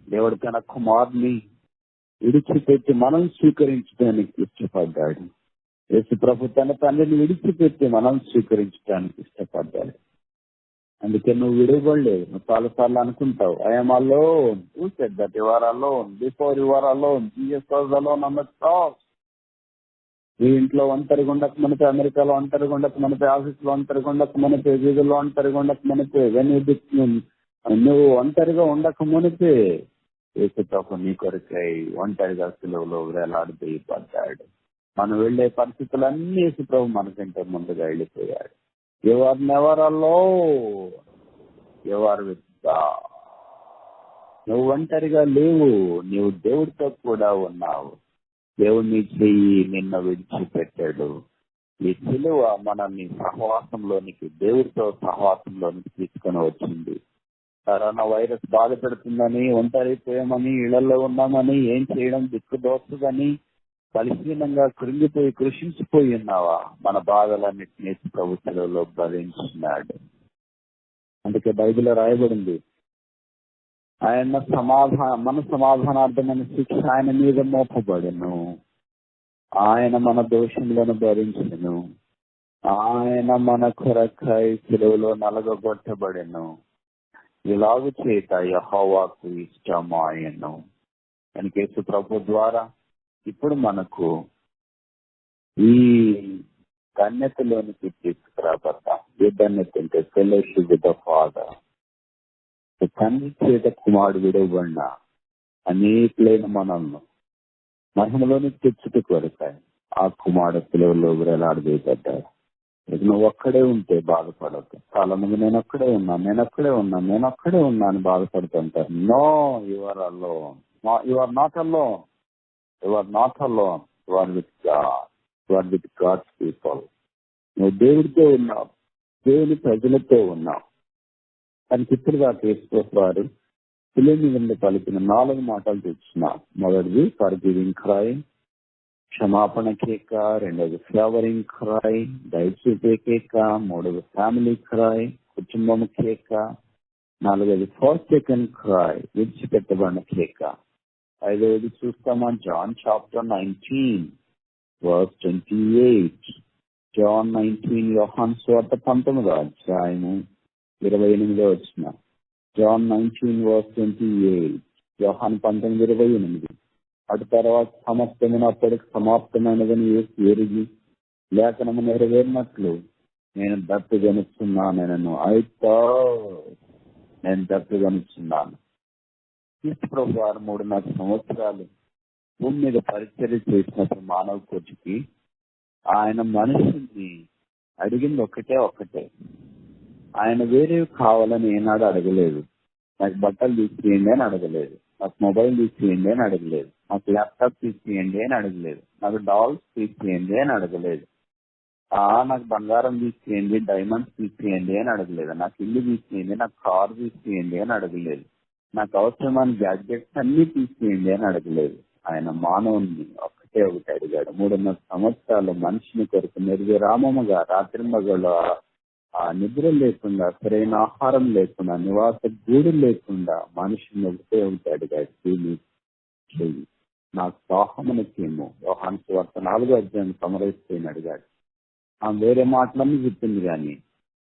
దేవుడు తన కుమారుని విడిచిపెట్టి మనం స్వీకరించడానికి ఇష్టపడ్డాడు. యేసు ప్రభు తన తండ్రిని విడిచిపెట్టి మనం స్వీకరించడానికి ఇష్టపడ్డాడు. అందుకే నువ్వు విడవబడలేదు. నువ్వు చాలాసార్లు అనుకుంటావు, I'm alone. Who said that you are alone? Before you are alone, Jesus was alone on the cross. ఈ ఇంట్లో ఒంటరిగా ఉండక మనపై, అమెరికాలో ఒంటరిగా ఉండక మనపై, ఆఫీసులో ఒంటరిగా ఉండక మనపై, వీధుల్లో ఒంటరిగా ఉండక మనపై, నువ్వు ఒంటరిగా ఉండక మునిపే యేసు ప్రభు నీ కొరకై ఒంటరిగా సిలువలో వేలాడిపోయిపడ్డాడు. మనం వెళ్లే పరిస్థితులన్నీ యేసు ప్రభు మనకంటే ముందుగా వెళ్ళిపోయాడు. You are never alone, you are with God. నువ్వు ఒంటరిగా లేవు, నీవు దేవుడితో కూడా ఉన్నావు. దేవుడు నీ చెయ్యి నిన్ను విడిచిపెట్టాడు. ఈ సిలువ మనల్ని సహవాసంలోనికి, దేవుడితో సహవాసంలోనికి తీసుకొని వచ్చింది. కరోనా వైరస్ బాధ పెడుతుందని, ఒంటరిపోయామని, ఇళ్లలో ఉన్నామని, ఏం చేయడం దిక్కుదోస్తుందని బలహీనంగా కృంగిపోయి కృషించిపోయి ఉన్నావా? మన బాధలన్నింటినీ ప్రభు సిలువలో భరించినాడు. అందుకే బైబిల్లో రాయబడింది, మన సమాధానార్థమైన శిక్ష ఆయన మీద మోపబడెను, ఆయన మన దోషములను భరించెను, ఆయన మన కొరకై సిలువలో నలగగొట్టబడెను, ఇలాగు చేత యెహోవాకు ఇష్టమాయెను. కనుక యేసు ప్రభు ద్వారా ఇప్పుడు మనకు ఈ ధన్యతలోనికి తీసుకురాబడ్డాం. ఏ ధన్యత అంటే ఫెలోషిప్ విత్ ద ఫాదర్. తండ్రి చేత కుమారుడు విడవబడిన అనేకులైన మనల్ని మహిమలోనికి తెచ్చుట కొరకాయి ఆ కుమారుడు పిలువలో వేలాడదీయబడ్డాడు. నువ్వు ఒక్కడే ఉంటే బాధపడద్దు. చాలా మంది నేను ఒక్కడే ఉన్నా అని బాధపడుతుంటారు. No, you are alone. You are not alone. You are not alone. You are with God. You are with God's people. నువ్వు దేవుడితో ఉన్నావు, దేవుని ప్రజలతో ఉన్నావు. దానికి ఇప్పుడు దాకా యేసుక్రీస్తు వారు శిలువ మీద పలికిన 4 మాటలు తెచ్చున్నాం. మొదటిది ఫర్గివింగ్ క్రై, క్షమాపణ కేక. రెండోది ఫ్లవరింగ్ క్రై, దయచూపే కేక. మూడోది ఫ్యామిలీ క్రై, కుటుంబం కేక. నాలుగోది ఫోర్సెకన్ క్రై, విడిచిపెట్టబడిన కేక. ఐదవది చూస్తామా, జాన్ చాప్టర్ 19 verse 28. జాన్ 19, యోహాను సువార్త 19వ అధ్యాయము 28వ వచనం. జాన్ 19 verse 28, యోహాను 19:28. అటు తర్వాత సమస్తమైనప్పటికి సమాప్తమైనదని యేసు ఎరిగి లేఖనము నెరవేరినట్లు నేను దప్పుగొనుచున్నాను. నేను దప్పుగొనుచున్నాను. యేసు ప్రభు వారు 3.5 సంవత్సరాలు భూమి మీద పరిచర్య చేసినప్పుడు మానవ కోటికి ఆయన మనుషుల్ని అడిగింది ఒకటే. ఆయన వేరేవి కావాలని ఏనాడు అడగలేదు. నాకు బట్టలు తీసియండి అని అడగలేదు, నాకు మొబైల్ తీసియండి అని అడగలేదు, నాకు ల్యాప్టాప్ తీసియండి అని అడగలేదు, నాకు డాల్స్ తీసియండి అని అడగలేదు, నాకు బంగారం తీసియండి, డైమండ్స్ తీసియండి అని అడగలేదు, నాకు ఇల్లు తీసియండి, నాకు కారు తీసియండి అని అడగలేదు, నాకు అవసరమైన గ్యాడ్జెట్స్ అన్ని తీసియండి అని అడగలేదు. ఆయన మానవుని ఒకటే అడిగాడు. 3.5 సంవత్సరాలు మనిషిని కొరకు నిర్విరామముగా రాత్రింబగళ్ళు ఆ నిద్ర లేకుండా, సరైన ఆహారం లేకుండా, నివాస గూడు లేకుండా మనిషిని ఒకటే అడిగాడు, చెయ్యి నాకు దాహమునకేమో. యోహాను సువార్త 4వ అధ్యాయం సమరైపోయిన అడిగాడు. ఆమె వేరే మాటలన్నీ చెప్పింది, కానీ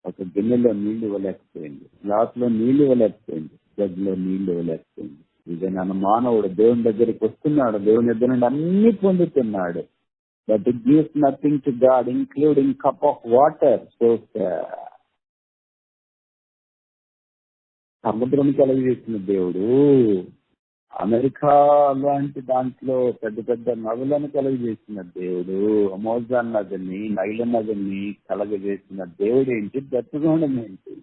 ఒక గిన్నెలో నీళ్లు ఇవ్వలేకపోయింది, గ్లాసులో నీళ్లు ఇవ్వలేకపోయింది, గదిలో నీళ్లు ఇవ్వలేకపోయింది. ఇదే నన్ను మానవుడు దేవుని దగ్గరికి వస్తున్నాడు, దేవుని దగ్గర నుండి అన్ని పొందుతున్నాడు, but it gives nothing to God including cup of water. So సముద్రం కలుగజేసిన దేవుడు అమెరికా లాంటి దాంట్లో పెద్ద పెద్ద నదులను కలుగజేసిన దేవుడు, అమోజాన్ నదిని, నైల నదిని కలుగజేసిన దేవుడు ఏంటి? దత్తగొనడం ఏంటి?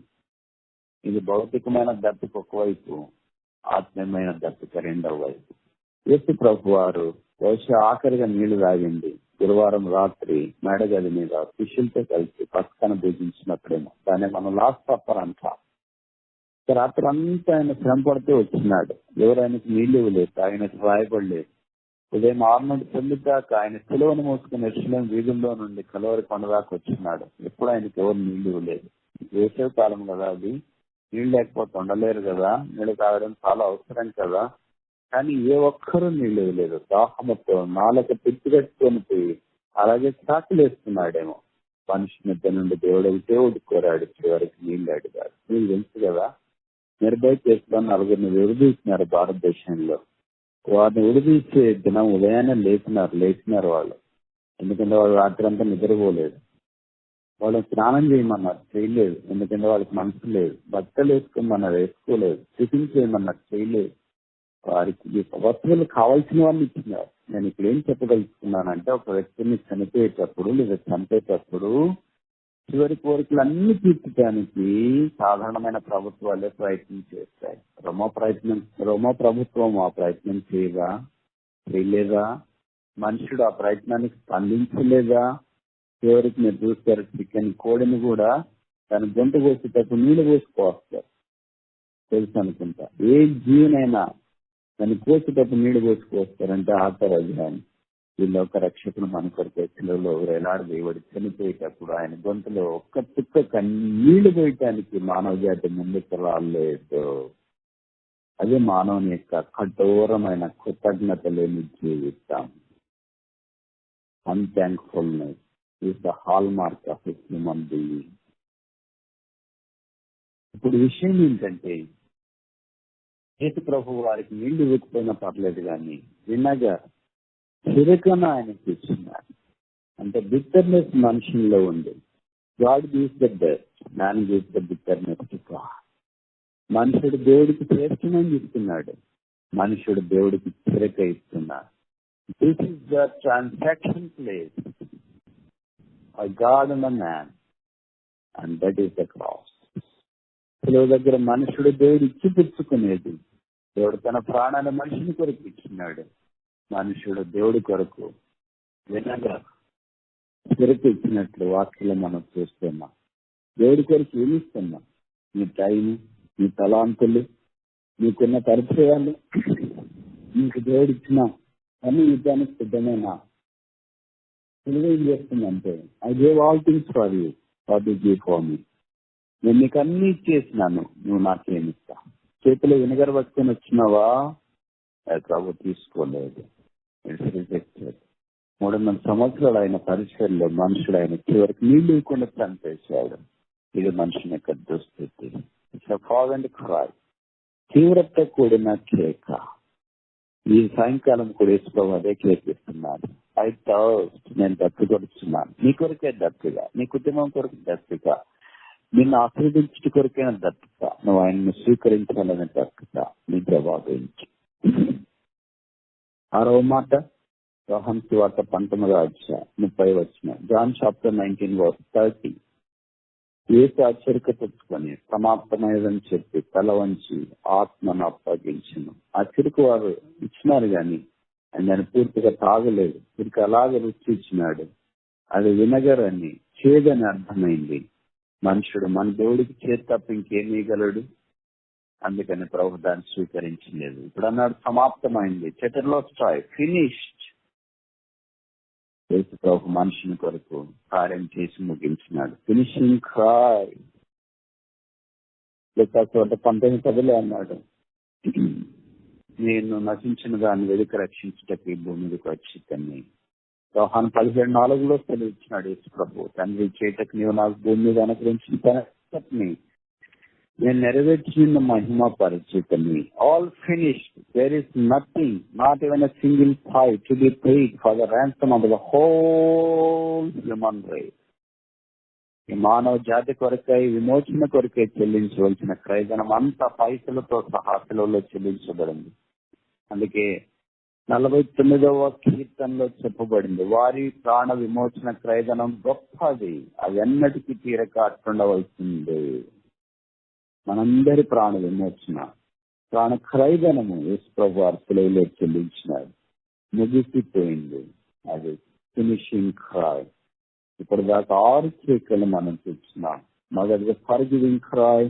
ఇది భౌతికమైన దత్తకు ఒకవైపు, ఆత్మీయమైన దత్తకు రెండవ వైపు. యేసు ప్రభు వారు బహుశా ఆఖరిగా నీళ్లు తాగింది గురువారం రాత్రి మేడగది మీద శిష్యులతో కలిసి పక్కన భుజించినప్పుడేమో. దాన్ని మనం లాస్ట్ సప్పర్ అంటాం. రాత్రి అంతా ఆయన శ్రమ పడుతూ వచ్చినాడు. ఎవరు ఆయనకు నీళ్లు ఇవ్వలేదు, ఆయనకు రాయబడలేదు. ఉదయం 6 నుండి 9 దాకా ఆయన సిలువను మోసుకుని ఎరుషలేం వీధుల్లో నుండి కలువరి కొండ దాకా వచ్చినాడు. ఎప్పుడు ఆయనకు ఎవరు నీళ్లు ఇవ్వలేదు. వేసవి కాలం కదా, అది నీళ్ళు లేకపోతే ఉండలేరు కదా, నీళ్ళు తాగడం చాలా అవసరం కదా. కానీ ఏ ఒక్కరూ నీళ్ళు ఇవ్వలేదు. దాహముతో నాలుక పిచ్చిగట్టుకొని పోయి అలాగే సాకులు వేస్తున్నాడేమో. మనిషి మధ్య నుండి దేవుడు కోరాడు, చివరికి నీళ్లు అడిగాడు. మీకు తెలుసు కదా, నిర్భయ కేసులో 4 విడదీసినారు భారతదేశంలో. వారిని విడదీసే దినం ఉదయాన్నే లేచినారు వాళ్ళు. ఎందుకంటే వాళ్ళు రాత్రి అంతా నిద్రపోలేదు. వాళ్ళు స్నానం చేయమన్నారు, చేయలేదు. ఎందుకంటే వాళ్ళకి మనసు లేదు. బట్టలు వేసుకోమన్నారు, వేసుకోలేదు. టిఫిన్ చేయమన్నారు, చేయలేదు. వారికి వస్తువులు కావాల్సిన వాళ్ళు ఇచ్చినారు. నేను ఇక్కడ ఏం చెప్పగలుగుతున్నానంటే, ఒక వ్యక్తిని చనిపోయేటప్పుడు లేదా చంపేటప్పుడు చివరి కోరికలు అన్ని తీర్చడానికి సాధారణమైన ప్రభుత్వాలే ప్రయత్నం చేస్తాయి. రోమో ప్రభుత్వం ఆ ప్రయత్నం చేయలేదా? మనుషుడు ఆ ప్రయత్నానికి స్పందించలేదా? చివరికి మీరు చూస్తారు చికెన్ కోడిని కూడా తన గొంతు కోసేటప్పుడు నీళ్ళు పోసుకొస్తారు తెలుసు అనుకుంటా. ఏ జీవనైనా దాన్ని కోసేటప్పుడు నీళ్ళు పోసుకొస్తారంటే ఆతరాజ్యాన్ని. వీళ్ళు ఒక రక్షకుడు మన కొరకు శిలువలో వేలాడు దేవుడు చనిపోయేటప్పుడు ఆయన గొంతులో ఒక్క చుక్క కన్నీళ్లు పోయటానికి మానవ జాతి ముందుకు రాలేదు. అదే మానవుని యొక్క కఠోరమైన కృతజ్ఞత లేని జీవితం. Unthankfulness is the hallmark of human being. ఇప్పుడు విషయం ఏంటంటే యేసు ప్రభు వారికి నీళ్లు ఇవ్వకపోయినా పర్లేదు కానీ వినగా చిరకన ఆయనకి ఇచ్చినారు. అంటే బిట్టర్నెస్ మనుషుల్లో ఉంది. God gives the best, man gives the bitterness to God. మనుషుడు దేవుడికి శ్రేష్టమని చెప్తున్నాడు, మనుషుడు దేవుడికి చిరక ఇస్తున్నాడు. This is the transaction place by God and the man, and that is the cross. దగ్గర మనుషుడు దేవుడు ఇచ్చి పుచ్చుకునేది. దేవుడు తన ప్రాణాన్ని మనిషిని కొరకు ఇచ్చినాడు. మనుషుడు దేవుడి కొరకు వినగా కొరకు ఇచ్చినట్లు వాక్యలో మనం చూస్తున్నాం. దేవుడి కొరకు ఏమిస్తున్నాం? నీ టైం, నీ తలాంతులు, నీకున్న పరిచయాలు, నీకు దేవుడు ఇచ్చిన అన్ని యుద్ధానికి సిద్ధమైన ఏం చేస్తుందంటే I give all things for you, what you give for me. నేను నీకు అన్ని ఇచ్చేసినాను, నువ్వు నాకేమిస్తా? చేతిలో వినగర పట్టుకొని వచ్చినావా? ప్రభు తీసుకోలేదు. 300 సంవత్సరాలు ఆయన పరిచయంలో మనుషుడు ఆయన చివరికి నీళ్లు ఇవ్వకుండా చంపేశాడు. ఇది మనుషుని యొక్క దుస్థితి. తీవ్రత కూడిన కేక. ఈ సాయంకాలం కూడా వేసుకోవాలి, అదే కేక్ ఇస్తున్నారు. నేను దప్పికొడుతున్నాను. నీ కొరకే దప్పిగా, నీ కుటుంబం కొరకు దప్పిగా, నిన్ను ఆశీర్వదించడం కొరకైనా దప్పిక, నువ్వు ఆయన్ని స్వీకరించాలని దప్పిక. నీ జవాబించు. 6వ మాట యోహాను సువార్త 19:30. John chapter 19:30. యేసు ఆశ్చర్యక తెచ్చుకొని సమాప్తమైనదని చెప్పి తల వంచి ఆత్మను అప్పగించును. ఆ చిరుకు వారు ఇచ్చినారు గాని ఆయన దాన్ని పూర్తిగా తాగలేదు. చిరుకు అలాగే రుచి ఇచ్చినాడు. అది వినగర్ అని, చేదని అర్థమైంది. మనుషుడు మన దేవుడికి చేతి తప్ప ఇంకేమీయగలడు? అందుకని ప్రభు దాన్ని స్వీకరించలేదు. ఇప్పుడు అన్నాడు సమాప్తమైంది, చెటర్లో స్టాయ్, ఫినిష్డ్. యేసు ప్రభు మనుషుని కొరకు కార్యం చేసి ముగించినాడు. Finishing cry. చోట 19:10 అన్నాడు, నేను నశించిన దాన్ని వెలికి రక్షించటకి ఈ భూమి మీదకి వచ్చి తన్ని. యోహాను 17:4 సెలవిచ్చినాడు యేసు ప్రభు, తండ్రి చేయటకు నీవు నాకు భూమి మీద అనుగ్రహించిన పని నేను నెరవేర్చిన మహిమ పరిచితని. All finished. There is nothing, not even a single dime to be paid for the ransom of the whole human race. ఈ మానవ జాతి కొరకై, విమోచన కొరకై చెల్లించవలసిన క్రయధనం అంతా పైసలతో సహా సెలవులో చెల్లించబడింది. అందుకే 49వ కీర్తనలో చెప్పబడింది, వారి ప్రాణ విమోచన క్రయధనం గొప్పది, అది ఎన్నటికీ తీరక అట్టుండవలసింది. మనందరి ప్రాణ విమోచన, ప్రాణ క్రయధనము యేసు ప్రభు వారి సెలవులో చెల్లించినారు. ముగిసిపోయింది. అది ఫినిషింగ్ క్రై. ఇప్పుడు దాకా 6 కేకలు మనం చూస్తున్నాం. మొదటిది ఫర్గివింగ్ క్రై,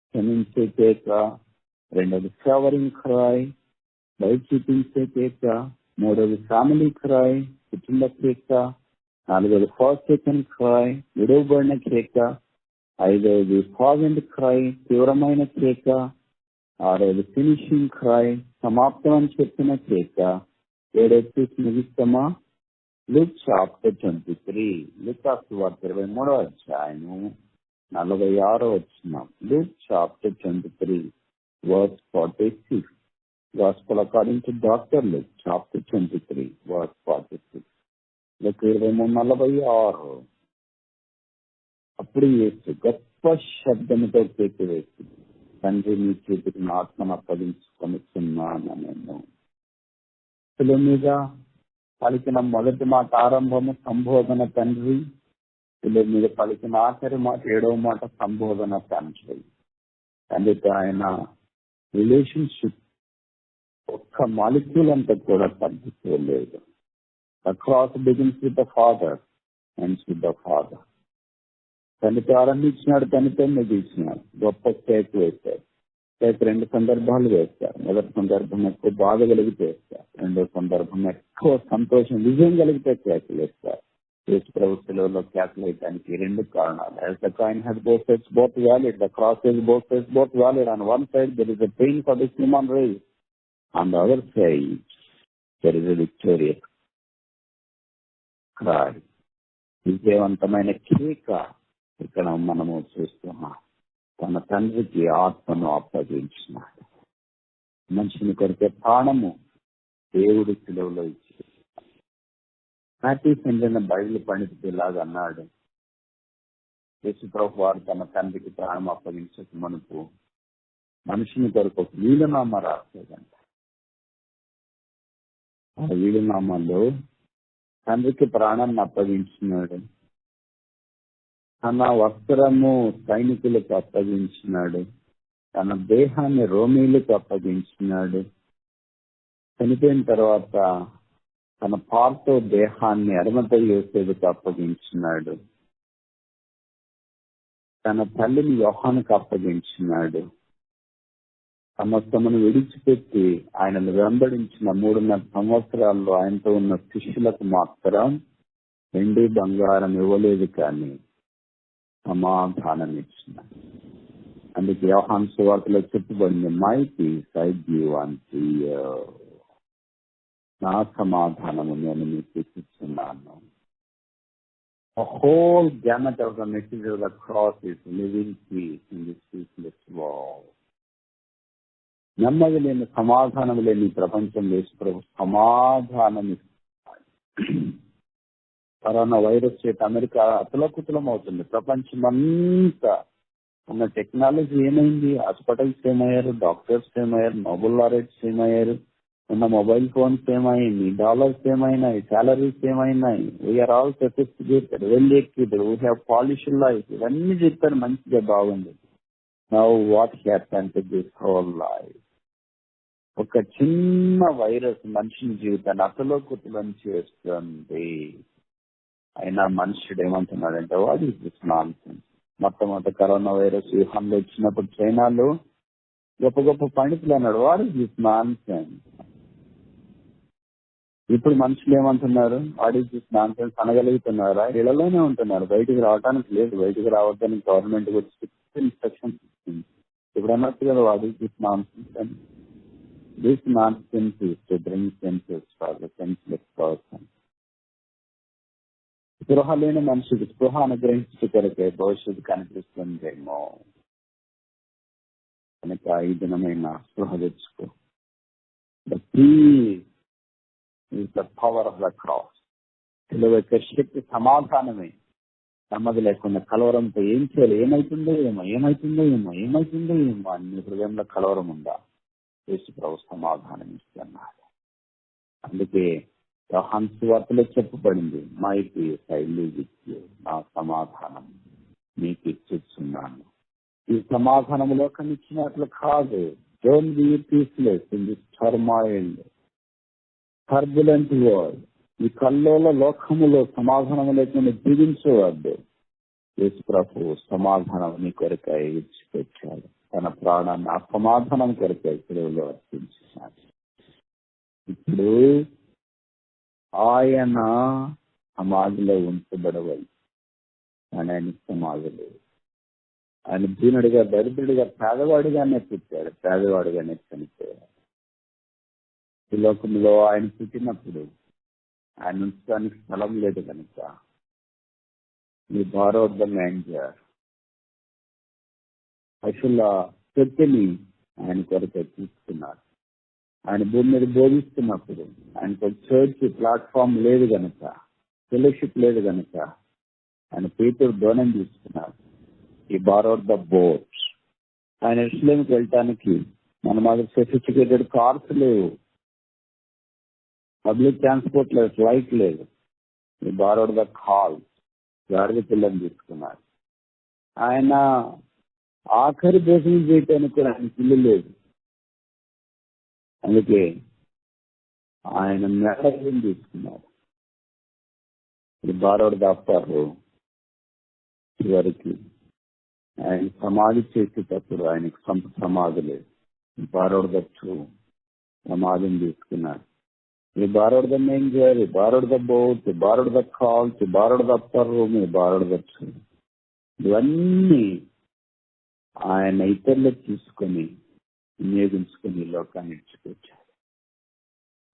క్షమించే కేక. రెండోది ఫేవరింగ్ క్రై, బయట చూపించే కేక. మూడోది ఫ్యామిలీ క్రై, కుటుంబ కేక. 4వది ఫార్సేకెన్ క్రై, విడవబడిన కేక. 5వది ఫాగెంట్ క్రై, తీవ్రమైన కేక. 6వది ఫినిషింగ్ క్రై, సమాప్తం అని చెప్పిన కేక. 7వది ముగిస్తామా? Luke chapter 23. లూకాసు సువార్త 23వ అధ్యాయము 46వ వచనం. Luke chapter 23 verse 46. Gospel according to Dr. Luke chapter 23 verse 46. Luke 23:46. అప్పుడు యేసు గొప్ప శబ్దముతో కేక వేసి, తండ్రి నీ చేతికి నా ఆత్మను అప్పగించుకొనిచున్నాను. నేను శిలువ మీద పలికిన మొదటి మాట ఆరంభము సంబోధన తండ్రి. శిలువ మీద పలికిన ఆఖరి మాట 7వ మాట సంబోధన తండ్రి. తండ్రితో ఆయన రిలేషన్షిప్ ఒక్క మాలిక్యూల్ అంతా కూడా తగ్గిపోలేదు. The cross begins with the Father and with the father. తను ప్రారంభించినాడు, తనతో ముగించినాడు. గొప్ప కేక్ వేశారు. కేక్ 2 సందర్భాలు వేస్తారు. మొదటి సందర్భం ఎక్కువ బాధ కలిగితే వేస్తారు, రెండో సందర్భం ఎక్కువ సంతోషం విజయం కలిగితే కేకలు వేస్తారు. యేసు ప్రభు శిలువలో కేకలు వేయడానికి 2 కారణాలు. As the coin has both sides, both valid. The cross is both sides, both valid. On one side there is a pain for the human race. On the other side there is a victorious cry. విజయవంతమైన కేక ఇక్కడ మనము చూస్తున్నాం. తన తండ్రికి ఆత్మను అప్పగించినాడు. మనిషిని కొరికే ప్రాణము దేవుడి శిలువలో ఇచ్చి చెందిన బైబిల్ పండితుడు ఇలాగా అన్నాడు, యేసు ప్రభు వారు తన తండ్రికి ప్రాణం అప్పగించక మనకు మనిషిని కొరకు ఒక వీలునామా రాసేదంట. ఆ వీలునామాలో తండ్రికి ప్రాణాన్ని అప్పగించినాడు, తన వస్త్రము సైనికులకు అప్పగించినాడు, తన దేహాన్ని రోమీలకు అప్పగించినాడు. చనిపోయిన తర్వాత తన పార్థో దేహాన్ని అరిమతై యోసేపుకు అప్పగించినాడు. తన తల్లిని యోహానుకు అప్పగించినాడు. సమస్తమును విడిచిపెట్టి ఆయనను వెంబడించిన 3.5 సంవత్సరాల్లో ఆయనతో ఉన్న శిష్యులకు మాత్రం వెండి బంగారం ఇవ్వలేదు, కానీ సమాధానం ఇచ్చినాడు. అందుకే యోహాను సువార్తలో చెప్పబడింది, my peace I give unto you. నా సమాధానము నేను మీకు ఇస్తున్నాను. The whole gamut of the message of the cross is living peace in this peaceless world. నెమ్మది లేని, సమాధానం లేని ప్రపంచం యేసు ప్రభు సమాధానం ఇస్తున్నాడు. కరోనా వైరస్ చేత అమెరికా అతలకుతలం అవుతుంది. ప్రపంచమంతా ఉన్న టెక్నాలజీ ఏమైంది? హాస్పిటల్స్ ఏమయ్యారు, డాక్టర్స్ ఏమయ్యారు, నోబెల్ లారెట్స్ ఏమయ్యారు, ఉన్న మొబైల్ ఫోన్స్ ఏమైంది, డాలర్స్ ఏమైనాయి, సాలరీస్ ఏమైనాయి. We are all sophisticated, well equipped, we have polished life. ఇవన్నీ చెప్పారు, మంచిగా బాగుంది. Now what happen to this whole life? ఒక చిన్న వైరస్ మనిషిని జీవితాన్ని అతలోకుతలం చేస్తుంది. అయినా మనుషుడు ఏమంటున్నాడంటే, వాట్ ఈస్ దిస్ నాన్సెన్స్? మొట్టమొదటి కరోనా వైరస్ వ్యూహాన్లో వచ్చినప్పుడు చైనాలో గొప్ప గొప్ప పండితులు అన్నాడు, వాట్ ఈస్ దిస్ నాన్సెన్స్? ఇప్పుడు మనుషులు ఏమంటున్నారు, వాట్ ఈస్ దిస్ నాన్సెన్స్ అనగలుగుతున్నారా? ఇళ్లలోనే ఉంటున్నారు, బయటికి రావడానికి లేదు. బయటికి రావద్దని గవర్నమెంట్ వచ్చి ఇన్స్ట్రక్షన్స్ ఇచ్చింది. ఇప్పుడు అన్నట్టు కదా, వాట్ ఈస్ దిస్ నాన్సెన్స్ అని. This nonsense is to bring senses for the senseless person. స్పృహ లేని మనిషికి స్పృహ అనుగ్రహించే కొరకే భవిష్యత్తు కనిపిస్తుందేమో. కనుక ఈ దినమైన స్పృహ తెచ్చుకో. The peace is the power of the cross. శిలువ యొక్క శక్తి సమాధానమే. నెమ్మది లేకుండా కలవరంతో ఏం చేయాలి, ఏమైతుందో ఏమో, ఏమైతుందో ఏమో, ఏమైతుందో ఏమో అన్ని హృదయంలో కలవరం ఉందా? యేసు ప్రభు సమాధానం ఇస్తున్నాడు. అందుకే యోహాను సువార్తలో చెప్పబడింది, my peace I leave with you. నా సమాధానం మీకు ఇచ్చుచున్నాను. ఈ సమాధానం లోకం ఇచ్చినట్లు కాదు. Don't be పీస్లెస్ in this turmoil, turbulent world. ఈ కల్లోల లోకములో సమాధానం లేకుండా జీవించవద్దు. యేసు ప్రభు సమాధానం నీ కొరకై ఇచ్చిపెట్టాడు. తన ప్రాణాన్ని ఆ సమాధానం కొరకై శిలువలో అర్పించాడు. ఇప్పుడు ఆయన సమాధిలో ఉంచబడవాలి, కానీ ఆయన సమాధిలో ఆయన దీనుడిగా, దరిద్రుడిగా, పేదవాడిగానే పుట్టాడు, పేదవాడిగానే చనిపోయాడు. ఈ లోకంలో ఆయన పుట్టినప్పుడు ఆయన ఉంచడానికి స్థలం లేదు కనుక ఈ బారోడ్ ద మ్యాంజర్ పశువుల తొట్టిని ఆయన కొరకు తీసుకున్నారు. ఆయన భూమి మీద బోధిస్తున్నప్పుడు ఆయనకు చర్చ్ ప్లాట్ఫామ్ లేదు కనుక, ఫెలోషిప్ లేదు కనుక ఆయన పేతురు దోణం తీసుకున్నారు. ఈ బారోడ్ ద బోట్. ఆయన యెరూషలేముకి వెళ్ళటానికి మన మాదిరి సొఫిస్టికేటెడ్ కార్స్ లేవు, పబ్లిక్ ట్రాన్స్పోర్ట్ లేదు, ఫ్లైట్ లేదు. ఈ బారోడ్ ద కాల్, గాడిద పిల్లని తీసుకున్నారు. ఆయన ఆఖరి భోజనం చేయటానికి కూడా ఆయన పిల్లు లేదు. అందుకే ఆయన మెడని తీసుకున్నారు. ఈ బారోడు దాపారు. చివరికి ఆయన సమాధి చేసేటప్పుడు ఆయనకు సొంత సమాధి లేదు. బారోడు దచ్చు సమాధిని తీసుకున్నాడు. ఈ బారోడు ద మెయిన్ చేయాలి, బారోడు ద బోట్, బారోడు ద కాల్స్, బారోడు దప్పారు, మీ బారోడు దచ్చు. ఇవన్నీ ఆయన ఇతరులకు తీసుకొని వినియోగించుకుని లోకాన్ని ఇచ్చుకొచ్చాడు.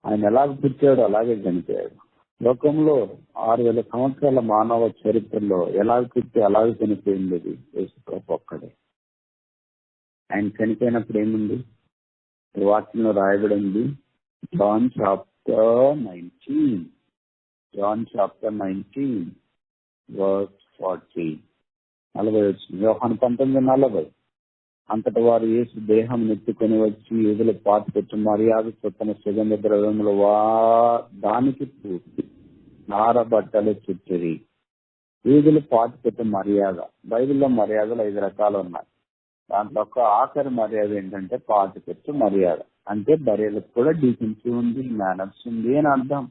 ఆయన ఎలాగ పుట్టాడు అలాగే చనిపోయాడు. లోకంలో 6,000 సంవత్సరాల మానవ చరిత్రలో ఎలాగ పుట్టి అలాగే చనిపోయింది యేసుప్రభు ఒక్కడే. ఆయన చనిపోయినప్పుడు ఏముంది? వాక్యంలో రాయబడి ఉంది, జాన్ చాప్టర్ 19 verse 40, 40 వచ్చింది. యోహాను 19:40. అంతటి వారు యేసు దేహం ఎత్తుకొని వచ్చి యూదుల పాతి పెట్టి మర్యాద చొప్పున సుగంధ ద్రవ్యములు దానికి పూర్తి నార బట్టలు చుట్టిరి. యూదులు పాతి పెట్టి మర్యాద. బైబిల్లో మర్యాదలు 5 రకాలు ఉన్నాయి. దాంట్లో ఒక ఆఖరి మర్యాద ఏంటంటే పాతి పెట్టి మర్యాద. అంటే బర్రెలకు కూడా డీసెన్సీ ఉంది, మేనర్స్ ఉంది అని అర్థం.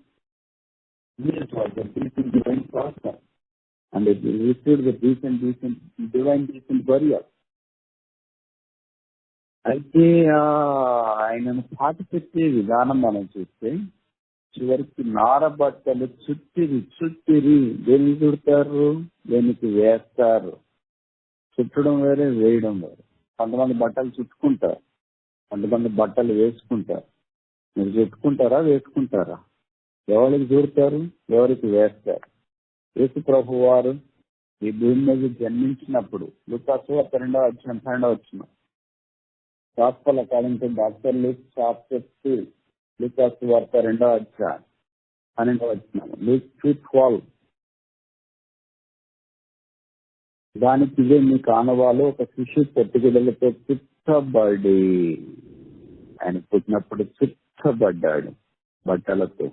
And it received the divine decent burial. అయితే ఆయనను పాతి పెట్టే విధానం మనం చూస్తే చివరికి నార బట్టలు చుట్టిరి. దేనికి చుడతారు? దేనికి వేస్తారు. చుట్టడం వేరే, వేయడం వేరే. కొంతమంది బట్టలు చుట్టుకుంటారు, కొంతమంది బట్టలు వేసుకుంటారు. మీరు చుట్టుకుంటారా, వేసుకుంటారా? ఎవరికి చుడతారు, ఎవరికి వేస్తారు? యేసు ప్రభు వారు ఈ భూమి మీద జన్మించినప్పుడు లూకాసు 12:12 gospel according to doctor Luke chapter 2, లూకాసు 2:12, లూక్ 2:12. దానికి ఇదే మీ కానవాలు, ఒక శిశువు పొత్తిగుడ్డలతో చుట్టబడి, ఆయన పుట్టినప్పుడు చుట్టబడ్డాడు బట్టలతో.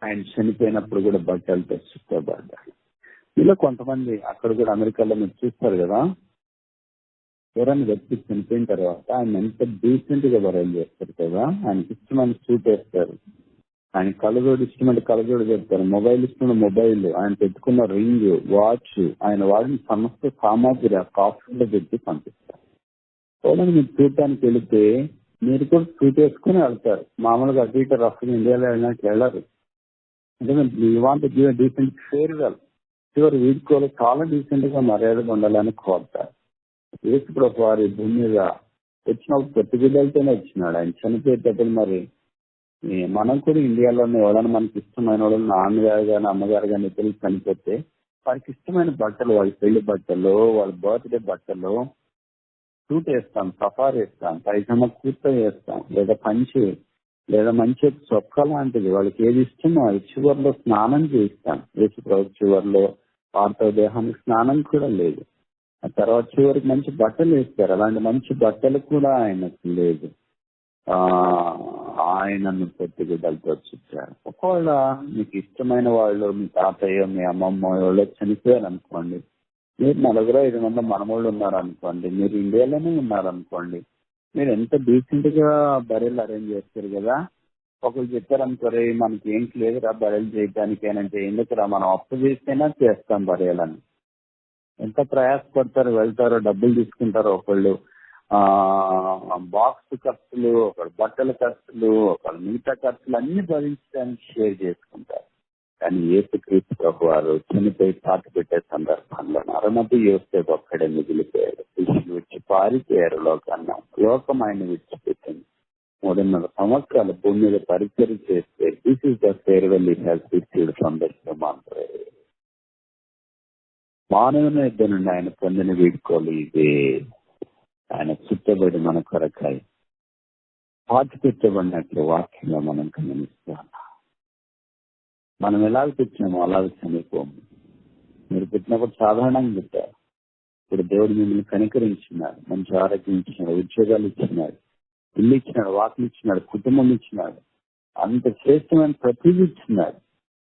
ఆయన చనిపోయినప్పుడు కూడా బట్టలతో చుట్టబడ్డాడు. ఇలా కొంతమంది అక్కడ కూడా అమెరికాలో మీరు చూస్తారు కదా, ఎవరైనా వ్యక్తి చనిపోయిన తర్వాత ఆయన ఎంత డీసెంట్ గా బరైలు చేస్తారు కదా. ఆయనకి ఇష్టమైన సూట్ వేస్తారు, ఆయన కళ్ళజోడు ఇష్టమైన కళ్ళజోడు చెప్తారు, మొబైల్ ఇష్టమైన మొబైల్, ఆయన పెట్టుకున్న రింగ్, వాచ్, ఆయన వాడిన సమస్త సామాగ్రి ఆ కాఫీలో పెట్టి పంపిస్తారు. చూడండి, మీరు చూడటానికి వెళితే మీరు కూడా సూట్ వేసుకుని వెళ్తారు. మామూలుగా అటు ఇటు రఫ్గా ఇండియాలో వెళ్ళినట్టు వెళ్ళరు. ఎందుకంటే you want give a decent farewell. చివరి వీడుకోలు చాలా డీసెంట్ గా మర్యాదగా ఉండాలని కోరుతారు. యేసు ప్రభు వారి భూమి మీద వచ్చినప్పుడు పొత్తిగుడ్డలతోనే వచ్చినాడు. ఆయన చనిపోయేటప్పుడు మరి మనం కూడా ఇండియాలోనే ఎవరైనా మనకి ఇష్టమైన వాళ్ళు, నాన్నగారు కానీ అమ్మగారు కానీ ఇతరులు చనిపోతే వారికి ఇష్టమైన బట్టలు, వాళ్ళ పెళ్లి బట్టలు, వాళ్ళ బర్త్డే బట్టలు, సూట్ వేస్తాం, సఫార్ వేస్తాం, పైజామా కూర్చో వేస్తాం, లేదా పంచి, లేదా మంచి చొక్కా లాంటిది, వాళ్ళకి ఏది ఇష్టమో అది చివరిలో స్నానం చేయిస్తాం. యేసు ప్రభు చివరిలో పార్థవ దేహానికి స్నానం కూడా లేదు. ఆ తర్వాత చివరికి మంచి బట్టలు వేస్తారు. అలాంటి మంచి బట్టలు కూడా ఆయనకు లేదు. ఆయనను పొత్తిగుడ్డలతో చుట్టారు. ఒకవేళ మీకు ఇష్టమైన వాళ్ళు, మీ తాతయ్య, మీ అమ్మమ్మ వాళ్ళు చనిపోయారు అనుకోండి, మీరు 4-5 మనమోళ్ళు ఉన్నారనుకోండి, మీరు ఇండియాలోనే ఉన్నారనుకోండి, మీరు ఎంత డీసెంట్ గా బర్రెలు అరేంజ్ చేస్తారు కదా. ఒకరు చెప్పారనుకోరే, మనకి ఏంటి లేదురా బర్రెలు చేయడానికి అంటే, ఎందుకురా మనం అప్పు చేస్తేనే చేస్తాం బర్రెలని. ఎంత ప్రయాసపడతారు, వెళ్తారో, డబ్బులు తీసుకుంటారో. ఒకళ్ళు బాక్స్ ఖర్చులు, ఒకళ్ళు బట్టల ఖర్చులు, ఒకళ్ళు మిగతా ఖర్చులు అన్ని భరించడానికి షేర్ చేసుకుంటారు. కానీ యేసుక్రీస్తు ప్రభు వారు చనిపోయి పాతి పెట్టే సందర్భంలో అరమతి యోసేపు ఒక్కడే మిగిలిపోయాడు. శిష్యులు వచ్చి పారిపోయారు లోకాన్ని. లోకం ఆయన విడిచిపెట్టింది. 3.5 సంవత్సరాలు భూమి మీద పరిచయం చేస్తే this is the farewell he has received from the human race. మానవుని యొద్ద నుండి ఆయన పొందిన వీడ్కోలు ఇదే. ఆయన చుట్టబడి మన కొరకాయ పాతి పెట్టబడినట్లు వాక్యంలో మనం గమనిస్తాం. మనం ఎలాగ పెట్టినామో అలాగ చనిపోము. మీరు పెట్టినప్పుడు సాధారణంగా పెట్టారు. ఇప్పుడు దేవుడు మిమ్మల్ని కనికరించినాడు, మంచి ఆరోగ్యం ఇచ్చినాడు, ఉద్యోగాలు ఇచ్చినాడు, ఇల్లు ఇచ్చినాడు, వాకిలు ఇచ్చినాడు, కుటుంబం ఇచ్చినాడు, అంత శ్రేష్టమైన ప్రతిదీ ఇచ్చినాడు.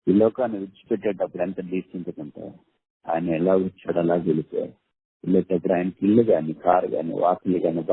ఈ లోకాన్ని విడిచిపెట్టేటప్పుడు ఎంత డీసెంట్ ఉంటారు. ఆయన ఎలా వచ్చాడు అలా వెళ్ళిపోయాడు. వెళ్ళేటప్పుడు ఆయనకి ఇల్లు కానీ, కారు కానీ, వాకిలు కానీ,